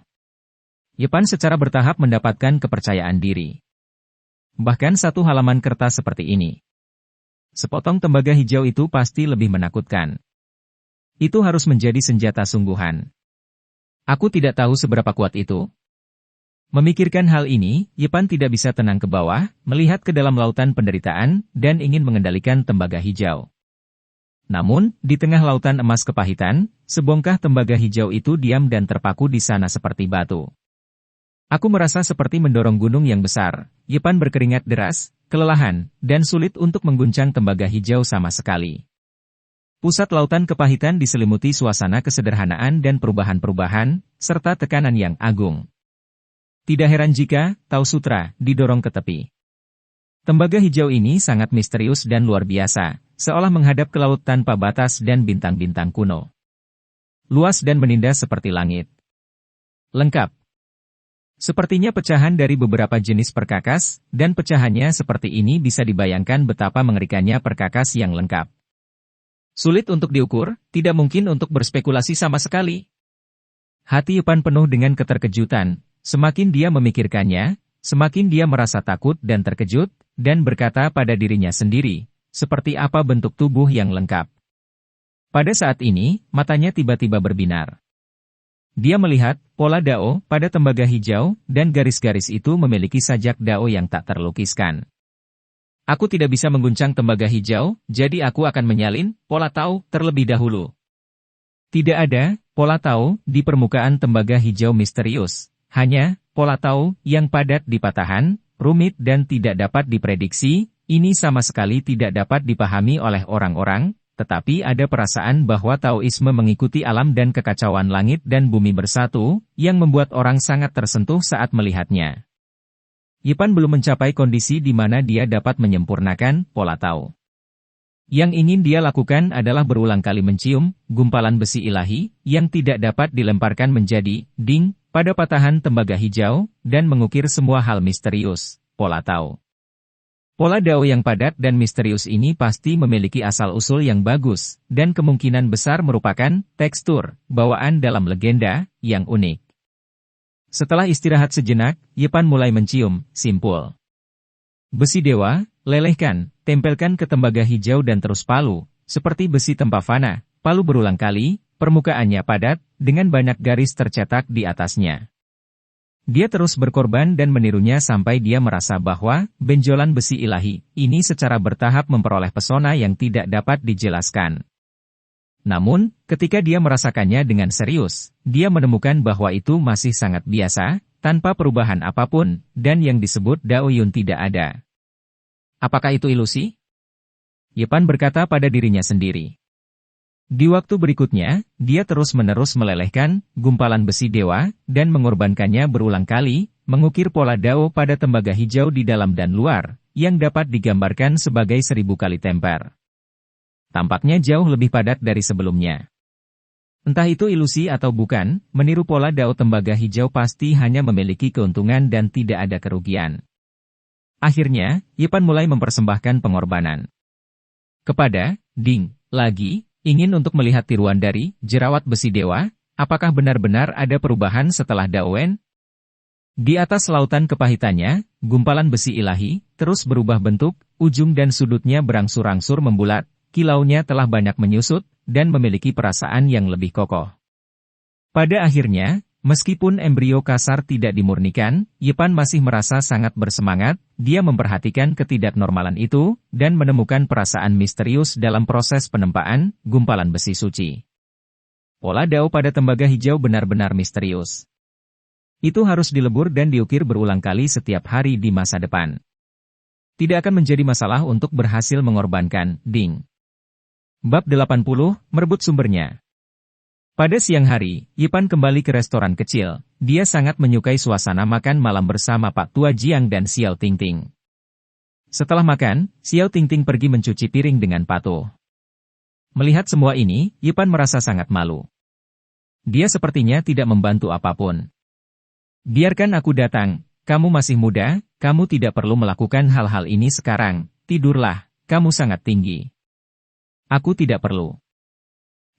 A: Yepan secara bertahap mendapatkan kepercayaan diri. Bahkan satu halaman kertas seperti ini. Sepotong tembaga hijau itu pasti lebih menakutkan. Itu harus menjadi senjata sungguhan. Aku tidak tahu seberapa kuat itu. Memikirkan hal ini, Yepan tidak bisa tenang ke bawah, melihat ke dalam lautan penderitaan, dan ingin mengendalikan tembaga hijau. Namun, di tengah lautan emas kepahitan, sebongkah tembaga hijau itu diam dan terpaku di sana seperti batu. Aku merasa seperti mendorong gunung yang besar. Yepan berkeringat deras, kelelahan, dan sulit untuk mengguncang tembaga hijau sama sekali. Pusat lautan kepahitan diselimuti suasana kesederhanaan dan perubahan-perubahan, serta tekanan yang agung. Tidak heran jika Tao Sutra didorong ke tepi. Tembaga hijau ini sangat misterius dan luar biasa, seolah menghadap ke laut tanpa batas dan bintang-bintang kuno. Luas dan menindas seperti langit. Lengkap. Sepertinya pecahan dari beberapa jenis perkakas, dan pecahannya seperti ini bisa dibayangkan betapa mengerikannya perkakas yang lengkap. Sulit untuk diukur, tidak mungkin untuk berspekulasi sama sekali. Hati Yepan penuh dengan keterkejutan, semakin dia memikirkannya, semakin dia merasa takut dan terkejut, dan berkata pada dirinya sendiri, seperti apa bentuk tubuh yang lengkap. Pada saat ini, matanya tiba-tiba berbinar. Dia melihat pola dao pada tembaga hijau, dan garis-garis itu memiliki sajak dao yang tak terlukiskan. Aku tidak bisa mengguncang tembaga hijau, jadi aku akan menyalin pola Tao terlebih dahulu. Tidak ada pola Tao di permukaan tembaga hijau misterius, hanya pola Tao yang padat di patahan, rumit dan tidak dapat diprediksi. Ini sama sekali tidak dapat dipahami oleh orang-orang. Tetapi ada perasaan bahwa Taoisme mengikuti alam dan kekacauan langit dan bumi bersatu, yang membuat orang sangat tersentuh saat melihatnya. Yepan belum mencapai kondisi di mana dia dapat menyempurnakan pola Tao. Yang ingin dia lakukan adalah berulang kali mencium gumpalan besi ilahi, yang tidak dapat dilemparkan menjadi ding pada patahan tembaga hijau, dan mengukir semua hal misterius, pola Tao. Pola dao yang padat dan misterius ini pasti memiliki asal-usul yang bagus, dan kemungkinan besar merupakan tekstur, bawaan dalam legenda, yang unik. Setelah istirahat sejenak, Yepan mulai mencium, simpul. Besi dewa, lelehkan, tempelkan ke tembaga hijau dan terus palu, seperti besi tempavana, palu berulang kali, permukaannya padat, dengan banyak garis tercetak di atasnya. Dia terus berkorban dan menirunya sampai dia merasa bahwa benjolan besi ilahi ini secara bertahap memperoleh pesona yang tidak dapat dijelaskan. Namun, ketika dia merasakannya dengan serius, dia menemukan bahwa itu masih sangat biasa, tanpa perubahan apapun, dan yang disebut Dao Yun tidak ada. Apakah itu ilusi? Yepan berkata pada dirinya sendiri. Di waktu berikutnya, dia terus-menerus melelehkan gumpalan besi dewa, dan mengorbankannya berulang kali, mengukir pola dao pada tembaga hijau di dalam dan luar, yang dapat digambarkan sebagai 1000 kali temper. Tampaknya jauh lebih padat dari sebelumnya. Entah itu ilusi atau bukan, meniru pola dao tembaga hijau pasti hanya memiliki keuntungan dan tidak ada kerugian. Akhirnya, Yepan mulai mempersembahkan pengorbanan. Kepada Ding, lagi, ingin untuk melihat tiruan dari jerawat besi dewa, apakah benar-benar ada perubahan setelah Daowen? Di atas lautan kepahitannya, gumpalan besi ilahi, terus berubah bentuk, ujung dan sudutnya berangsur-angsur membulat, kilaunya telah banyak menyusut, dan memiliki perasaan yang lebih kokoh. Pada akhirnya, meskipun embrio kasar tidak dimurnikan, Yepan masih merasa sangat bersemangat, dia memperhatikan ketidaknormalan itu, dan menemukan perasaan misterius dalam proses penempaan, gumpalan besi suci. Pola dao pada tembaga hijau benar-benar misterius. Itu harus dilebur dan diukir berulang kali setiap hari di masa depan. Tidak akan menjadi masalah untuk berhasil mengorbankan Ding. Bab 80, merebut sumbernya. Pada siang hari, Yepan kembali ke restoran kecil. Dia sangat menyukai suasana makan malam bersama Pak Tua Jiang dan Xiao Tingting. Setelah makan, Xiao Tingting pergi mencuci piring dengan patuh. Melihat semua ini, Yepan merasa sangat malu. Dia sepertinya tidak membantu apapun. Biarkan aku datang, kamu masih muda, kamu tidak perlu melakukan hal-hal ini sekarang, tidurlah, kamu sangat tinggi. Aku tidak perlu.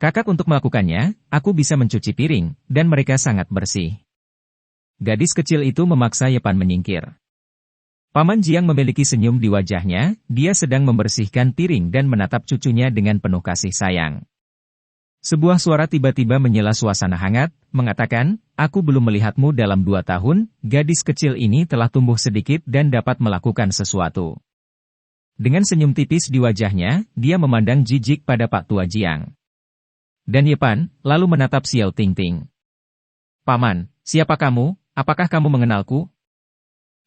A: Kakak untuk melakukannya, aku bisa mencuci piring, dan mereka sangat bersih. Gadis kecil itu memaksa Yepan menyingkir. Paman Jiang memiliki senyum di wajahnya, dia sedang membersihkan piring dan menatap cucunya dengan penuh kasih sayang. Sebuah suara tiba-tiba menyela suasana hangat, mengatakan, aku belum melihatmu dalam 2 tahun, gadis kecil ini telah tumbuh sedikit dan dapat melakukan sesuatu. Dengan senyum tipis di wajahnya, dia memandang jijik pada Pak Tua Jiang. Dan Yepan, lalu menatap Xiao Tingting. Paman, siapa kamu? Apakah kamu mengenalku?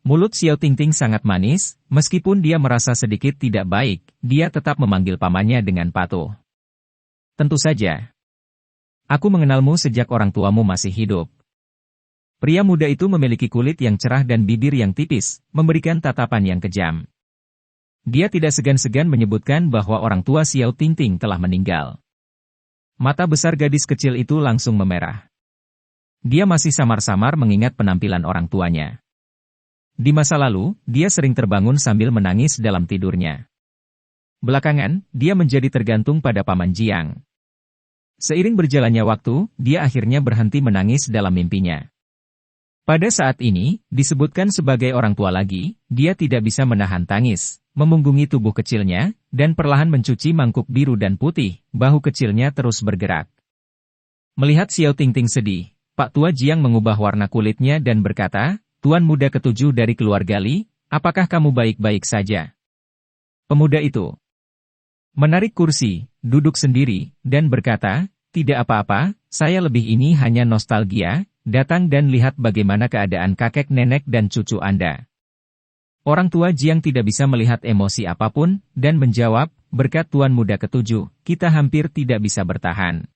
A: Mulut Xiao Tingting sangat manis, meskipun dia merasa sedikit tidak baik, dia tetap memanggil pamannya dengan patuh. Tentu saja. Aku mengenalmu sejak orang tuamu masih hidup. Pria muda itu memiliki kulit yang cerah dan bibir yang tipis, memberikan tatapan yang kejam. Dia tidak segan-segan menyebutkan bahwa orang tua Xiao Tingting telah meninggal. Mata besar gadis kecil itu langsung memerah. Dia masih samar-samar mengingat penampilan orang tuanya. Di masa lalu, dia sering terbangun sambil menangis dalam tidurnya. Belakangan, dia menjadi tergantung pada Paman Jiang. Seiring berjalannya waktu, dia akhirnya berhenti menangis dalam mimpinya. Pada saat ini, disebutkan sebagai orang tua lagi, dia tidak bisa menahan tangis, memunggungi tubuh kecilnya, dan perlahan mencuci mangkuk biru dan putih, bahu kecilnya terus bergerak. Melihat Xiao Tingting sedih, Pak Tua Jiang mengubah warna kulitnya dan berkata, Tuan muda ketujuh dari keluarga Li, apakah kamu baik-baik saja? Pemuda itu menarik kursi, duduk sendiri, dan berkata, tidak apa-apa, saya lebih ini hanya nostalgia, datang dan lihat bagaimana keadaan kakek nenek dan cucu Anda. Orang tua Jiang tidak bisa melihat emosi apapun, dan menjawab, berkat Tuan muda ketujuh, kita hampir tidak bisa bertahan.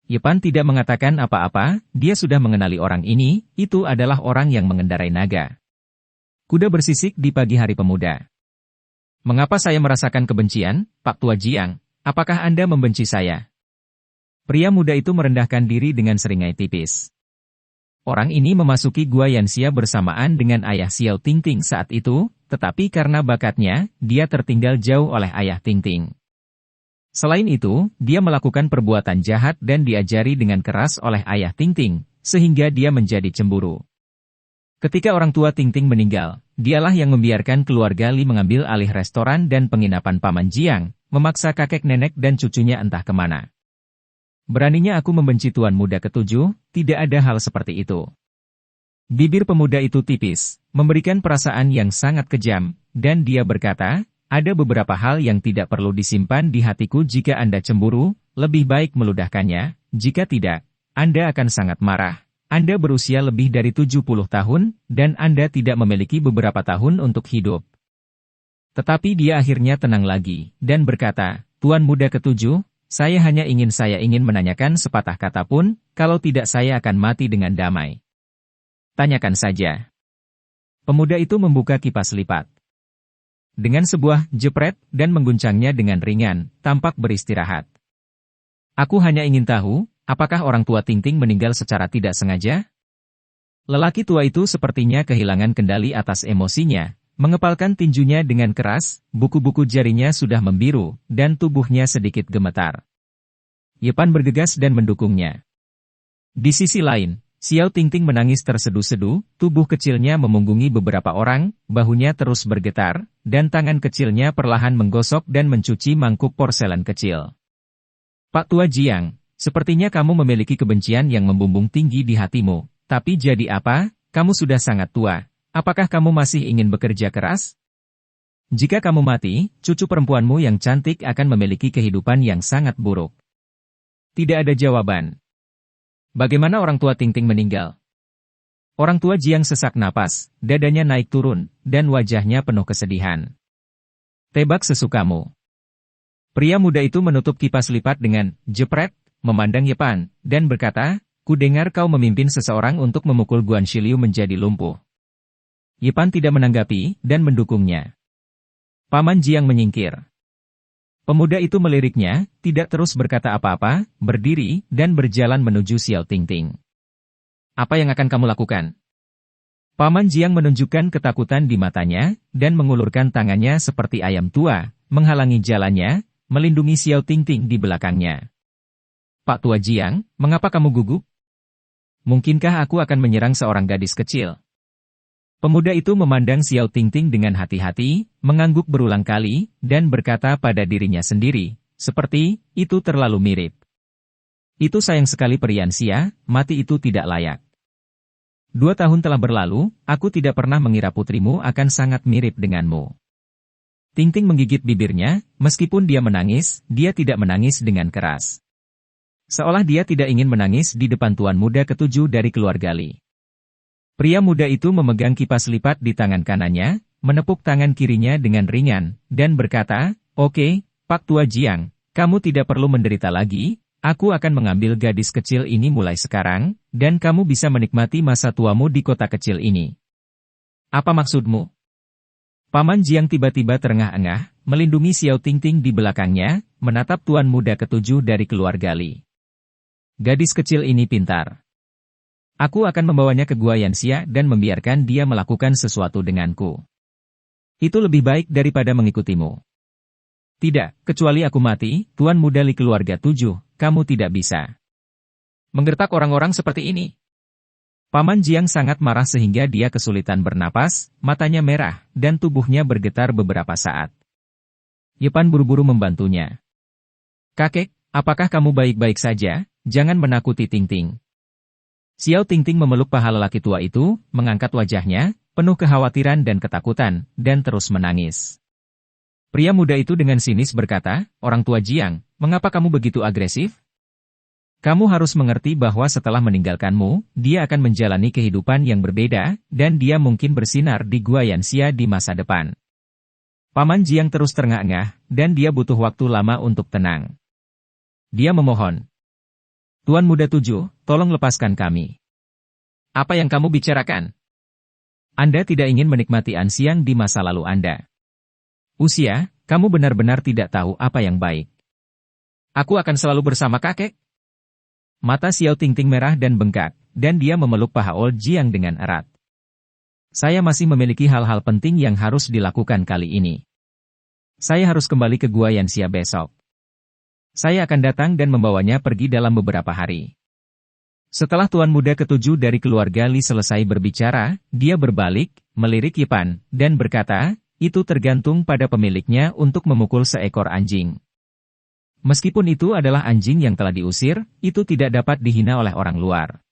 A: Yepan tidak mengatakan apa-apa, dia sudah mengenali orang ini, itu adalah orang yang mengendarai naga. Kuda bersisik di pagi hari pemuda. Mengapa saya merasakan kebencian, Pak Tua Jiang? Apakah Anda membenci saya? Pria muda itu merendahkan diri dengan seringai tipis. Orang ini memasuki Gua Yanxia bersamaan dengan ayah Xiao Tingting saat itu, tetapi karena bakatnya, dia tertinggal jauh oleh ayah Tingting. Selain itu, dia melakukan perbuatan jahat dan diajari dengan keras oleh ayah Tingting, sehingga dia menjadi cemburu. Ketika orang tua Tingting meninggal, dialah yang membiarkan keluarga Li mengambil alih restoran dan penginapan Paman Jiang, memaksa kakek nenek dan cucunya entah kemana. Beraninya aku membenci tuan muda ketujuh, tidak ada hal seperti itu. Bibir pemuda itu tipis, memberikan perasaan yang sangat kejam, dan dia berkata, ada beberapa hal yang tidak perlu disimpan di hatiku jika Anda cemburu, lebih baik meludahkannya, jika tidak, Anda akan sangat marah. Anda berusia lebih dari 70 tahun, dan Anda tidak memiliki beberapa tahun untuk hidup. Tetapi dia akhirnya tenang lagi, dan berkata, Tuan muda ketujuh, saya ingin menanyakan sepatah kata pun, kalau tidak saya akan mati dengan damai. Tanyakan saja. Pemuda itu membuka kipas lipat. Dengan sebuah jepret dan mengguncangnya dengan ringan, tampak beristirahat. Aku hanya ingin tahu, apakah orang tua Ting-Ting meninggal secara tidak sengaja? Lelaki tua itu sepertinya kehilangan kendali atas emosinya, mengepalkan tinjunya dengan keras, buku-buku jarinya sudah membiru, dan tubuhnya sedikit gemetar. Yepan bergegas dan mendukungnya. Di sisi lain, Xiao Ting-Ting menangis terseduh-seduh, tubuh kecilnya memunggungi beberapa orang, bahunya terus bergetar, dan tangan kecilnya perlahan menggosok dan mencuci mangkuk porselen kecil. Pak Tua Jiang, sepertinya kamu memiliki kebencian yang membumbung tinggi di hatimu. Tapi jadi apa, kamu sudah sangat tua, apakah kamu masih ingin bekerja keras? Jika kamu mati, cucu perempuanmu yang cantik akan memiliki kehidupan yang sangat buruk. Tidak ada jawaban. Bagaimana orang tua Ting-Ting meninggal? Orang tua Jiang sesak napas, dadanya naik turun, dan wajahnya penuh kesedihan. Tebak sesukamu. Pria muda itu menutup kipas lipat dengan jepret, memandang Yepan, dan berkata, ku dengar kau memimpin seseorang untuk memukul Guan Shiliu menjadi lumpuh. Yepan tidak menanggapi, dan mendukungnya. Paman Jiang menyingkir. Pemuda itu meliriknya, tidak terus berkata apa-apa, berdiri, dan berjalan menuju Xiao Ting-Ting. Apa yang akan kamu lakukan? Paman Jiang menunjukkan ketakutan di matanya, dan mengulurkan tangannya seperti ayam tua, menghalangi jalannya, melindungi Xiao Ting-Ting di belakangnya. Pak Tua Jiang, mengapa kamu gugup? Mungkinkah aku akan menyerang seorang gadis kecil? Pemuda itu memandang Xiao Ting-Ting dengan hati-hati, mengangguk berulang kali, dan berkata pada dirinya sendiri, seperti, itu terlalu mirip. Itu sayang sekali Periansia, mati itu tidak layak. 2 tahun telah berlalu, aku tidak pernah mengira putrimu akan sangat mirip denganmu. Ting-Ting menggigit bibirnya, meskipun dia menangis, dia tidak menangis dengan keras. Seolah dia tidak ingin menangis di depan tuan muda ketujuh dari keluarga Li. Pria muda itu memegang kipas lipat di tangan kanannya, menepuk tangan kirinya dengan ringan, dan berkata, oke, Pak Tua Jiang, kamu tidak perlu menderita lagi, aku akan mengambil gadis kecil ini mulai sekarang, dan kamu bisa menikmati masa tuamu di kota kecil ini. Apa maksudmu? Paman Jiang tiba-tiba terengah-engah, melindungi Xiao Ting-Ting di belakangnya, menatap tuan muda ketujuh dari keluarga Li. Gadis kecil ini pintar. Aku akan membawanya ke Gua Yanxia dan membiarkan dia melakukan sesuatu denganku. Itu lebih baik daripada mengikutimu. Tidak, kecuali aku mati, tuan muda Li keluarga 7, kamu tidak bisa menggertak orang-orang seperti ini. Paman Jiang sangat marah sehingga dia kesulitan bernapas, matanya merah, dan tubuhnya bergetar beberapa saat. Yepan buru-buru membantunya. Kakek, apakah kamu baik-baik saja? Jangan menakuti Ting-Ting. Xiao Ting-Ting memeluk paha lelaki tua itu, mengangkat wajahnya, penuh kekhawatiran dan ketakutan, dan terus menangis. Pria muda itu dengan sinis berkata, orang tua Jiang, mengapa kamu begitu agresif? Kamu harus mengerti bahwa setelah meninggalkanmu, dia akan menjalani kehidupan yang berbeda, dan dia mungkin bersinar di Gua Yanxia di masa depan. Paman Jiang terus terengah-engah, dan dia butuh waktu lama untuk tenang. Dia memohon. Tuan Muda 7, tolong lepaskan kami. Apa yang kamu bicarakan? Anda tidak ingin menikmati ansiang di masa lalu Anda. Usia, kamu benar-benar tidak tahu apa yang baik. Aku akan selalu bersama kakek. Mata Xiao Ting-Ting merah dan bengkak, dan dia memeluk paha Old Jiang dengan erat. Saya masih memiliki hal-hal penting yang harus dilakukan kali ini. Saya harus kembali ke Gua Yanxia besok. Saya akan datang dan membawanya pergi dalam beberapa hari. Setelah tuan muda ketujuh dari keluarga Li selesai berbicara, dia berbalik, melirik Yepan, dan berkata, itu tergantung pada pemiliknya untuk memukul seekor anjing. Meskipun itu adalah anjing yang telah diusir, itu tidak dapat dihina oleh orang luar.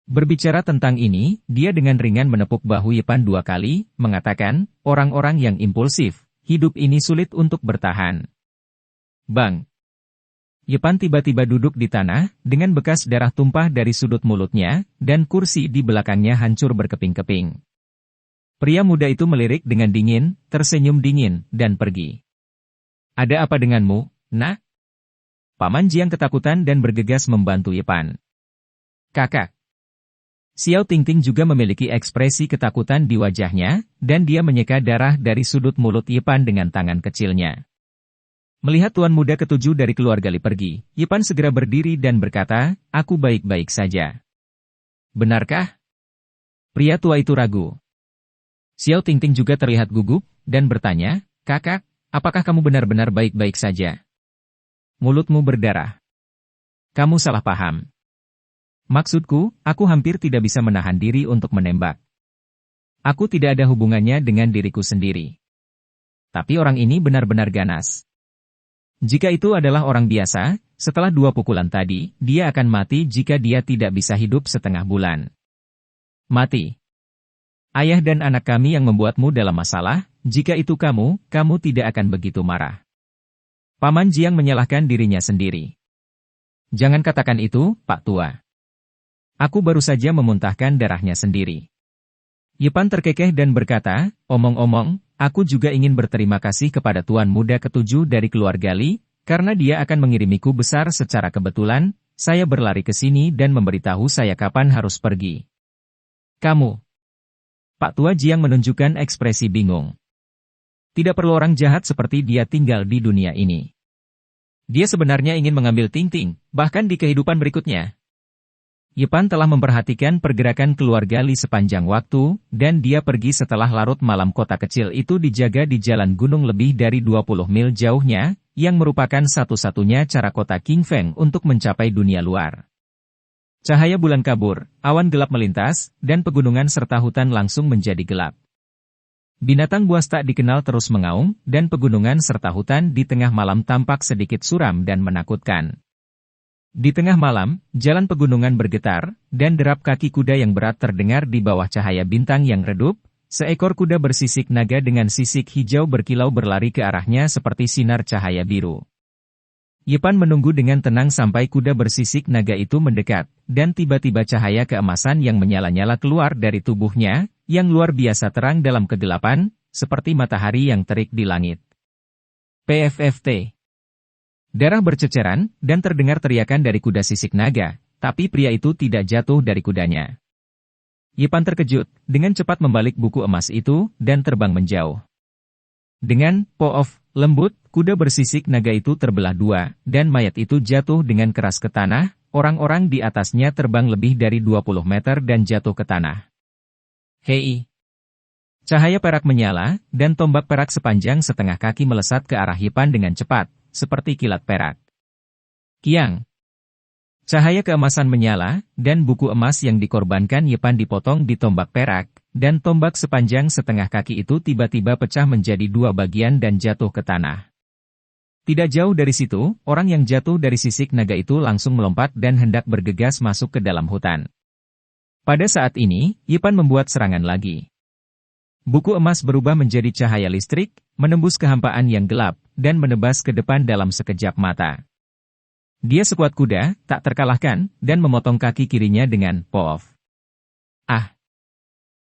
A: Berbicara tentang ini, dia dengan ringan menepuk bahu Yepan 2 kali, mengatakan, orang-orang yang impulsif, hidup ini sulit untuk bertahan. Bang! Yepan tiba-tiba duduk di tanah, dengan bekas darah tumpah dari sudut mulutnya, dan kursi di belakangnya hancur berkeping-keping. Pria muda itu melirik dengan dingin, tersenyum dingin, dan pergi. Ada apa denganmu, nak? Paman Jiang ketakutan dan bergegas membantu Yepan. Kakak. Xiao Tingting juga memiliki ekspresi ketakutan di wajahnya, dan dia menyeka darah dari sudut mulut Yipan dengan tangan kecilnya. Melihat tuan muda ketujuh dari keluarga Li pergi, Yipan segera berdiri dan berkata, "Aku baik-baik saja." "Benarkah?" Pria tua itu ragu. Xiao Tingting juga terlihat gugup, dan bertanya, "Kakak, apakah kamu benar-benar baik-baik saja? Mulutmu berdarah. Kamu salah paham. Maksudku, aku hampir tidak bisa menahan diri untuk menembak. Aku tidak ada hubungannya dengan diriku sendiri. Tapi orang ini benar-benar ganas. Jika itu adalah orang biasa, setelah 2 pukulan tadi, dia akan mati jika dia tidak bisa hidup setengah bulan. Mati. Ayah dan anak kami yang membuatmu dalam masalah, jika itu kamu tidak akan begitu marah." Paman Jiang menyalahkan dirinya sendiri. "Jangan katakan itu, Pak Tua. Aku baru saja memuntahkan darahnya sendiri." Yipan terkekeh dan berkata, "Omong-omong, aku juga ingin berterima kasih kepada tuan muda ketujuh dari keluarga Li, karena dia akan mengirimiku besar secara kebetulan, saya berlari ke sini dan memberitahu saya kapan harus pergi." "Kamu?" Pak Tua Jiang menunjukkan ekspresi bingung. Tidak perlu orang jahat seperti dia tinggal di dunia ini. Dia sebenarnya ingin mengambil Tingting, bahkan di kehidupan berikutnya. Yipan telah memperhatikan pergerakan keluarga Li sepanjang waktu, dan dia pergi setelah larut malam. Kota kecil itu dijaga di jalan gunung lebih dari 20 mil jauhnya, yang merupakan satu-satunya cara kota King Feng untuk mencapai dunia luar. Cahaya bulan kabur, awan gelap melintas, dan pegunungan serta hutan langsung menjadi gelap. Binatang buas tak dikenal terus mengaum, dan pegunungan serta hutan di tengah malam tampak sedikit suram dan menakutkan. Di tengah malam, jalan pegunungan bergetar, dan derap kaki kuda yang berat terdengar di bawah cahaya bintang yang redup. Seekor kuda bersisik naga dengan sisik hijau berkilau berlari ke arahnya seperti sinar cahaya biru. Yipan menunggu dengan tenang sampai kuda bersisik naga itu mendekat, dan tiba-tiba cahaya keemasan yang menyala-nyala keluar dari tubuhnya, yang luar biasa terang dalam kegelapan, seperti matahari yang terik di langit. PFFT. Darah berceceran, dan terdengar teriakan dari kuda sisik naga, tapi pria itu tidak jatuh dari kudanya. Yipan terkejut, dengan cepat membalik buku emas itu, dan terbang menjauh. Dengan "poof" lembut, kuda bersisik naga itu terbelah dua, dan mayat itu jatuh dengan keras ke tanah. Orang-orang di atasnya terbang lebih dari 20 meter dan jatuh ke tanah. Hei! Cahaya perak menyala, dan tombak perak sepanjang setengah kaki melesat ke arah Yipan dengan cepat, seperti kilat perak. Kiang! Cahaya keemasan menyala, dan buku emas yang dikorbankan Yipan dipotong di tombak perak, dan tombak sepanjang setengah kaki itu tiba-tiba pecah menjadi 2 bagian dan jatuh ke tanah. Tidak jauh dari situ, orang yang jatuh dari sisik naga itu langsung melompat dan hendak bergegas masuk ke dalam hutan. Pada saat ini, Yipan membuat serangan lagi. Buku emas berubah menjadi cahaya listrik, menembus kehampaan yang gelap, dan menebas ke depan dalam sekejap mata. Dia sekuat kuda, tak terkalahkan, dan memotong kaki kirinya dengan "poof". Ah!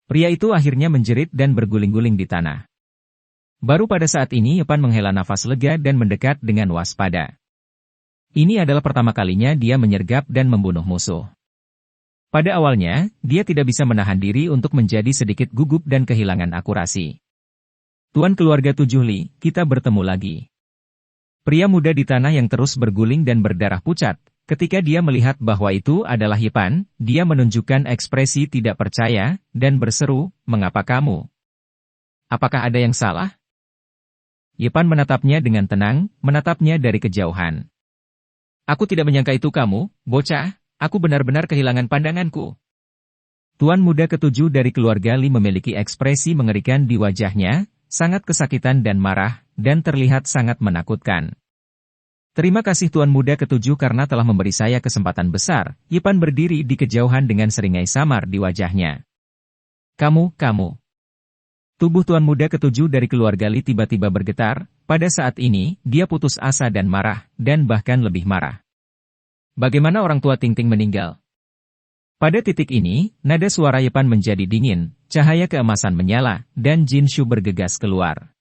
A: Pria itu akhirnya menjerit dan berguling-guling di tanah. Baru pada saat ini Yipan menghela nafas lega dan mendekat dengan waspada. Ini adalah pertama kalinya dia menyergap dan membunuh musuh. Pada awalnya, dia tidak bisa menahan diri untuk menjadi sedikit gugup dan kehilangan akurasi. "Tuan keluarga 7 Li, kita bertemu lagi." Pria muda di tanah yang terus berguling dan berdarah pucat, ketika dia melihat bahwa itu adalah Yipan, dia menunjukkan ekspresi tidak percaya, dan berseru, "Mengapa kamu? Apakah ada yang salah?" Yipan menatapnya dengan tenang, menatapnya dari kejauhan. "Aku tidak menyangka itu kamu, bocah. Aku benar-benar kehilangan pandanganku." Tuan muda ketujuh dari keluarga Li memiliki ekspresi mengerikan di wajahnya, sangat kesakitan dan marah, dan terlihat sangat menakutkan. "Terima kasih Tuan muda ketujuh karena telah memberi saya kesempatan besar." Yipan berdiri di kejauhan dengan seringai samar di wajahnya. Kamu. Tubuh Tuan muda ketujuh dari keluarga Li tiba-tiba bergetar. Pada saat ini, dia putus asa dan marah, dan bahkan lebih marah. Bagaimana orang tua Tingting meninggal? Pada titik ini, nada suara Yipan menjadi dingin, cahaya keemasan menyala, dan Jin Shu bergegas keluar.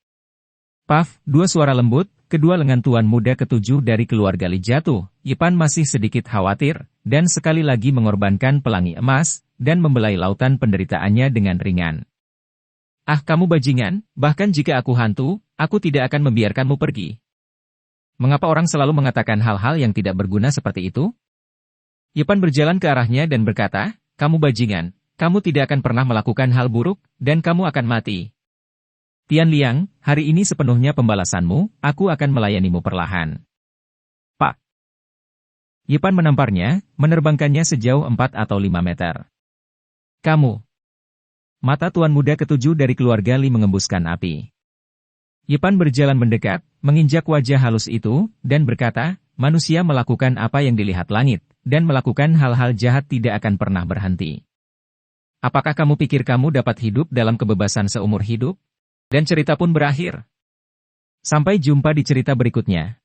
A: Paf, 2 suara lembut, kedua lengan tuan muda ketujuh dari keluarga Li jatuh. Yipan masih sedikit khawatir, dan sekali lagi mengorbankan pelangi emas, dan membelai lautan penderitaannya dengan ringan. Ah, kamu bajingan, bahkan jika aku hantu, aku tidak akan membiarkanmu pergi. Mengapa orang selalu mengatakan hal-hal yang tidak berguna seperti itu? Yepan berjalan ke arahnya dan berkata, kamu bajingan, kamu tidak akan pernah melakukan hal buruk, dan kamu akan mati. Tian Liang, hari ini sepenuhnya pembalasanmu, aku akan melayanimu perlahan. Pak. Yepan menamparnya, menerbangkannya sejauh 4 atau 5 meter. Kamu. Mata tuan muda ketujuh dari keluarga Li mengembuskan api. Yepan berjalan mendekat, menginjak wajah halus itu, dan berkata, manusia melakukan apa yang dilihat langit, dan melakukan hal-hal jahat tidak akan pernah berhenti. Apakah kamu pikir kamu dapat hidup dalam kebebasan seumur hidup? Dan cerita pun berakhir. Sampai jumpa di cerita berikutnya.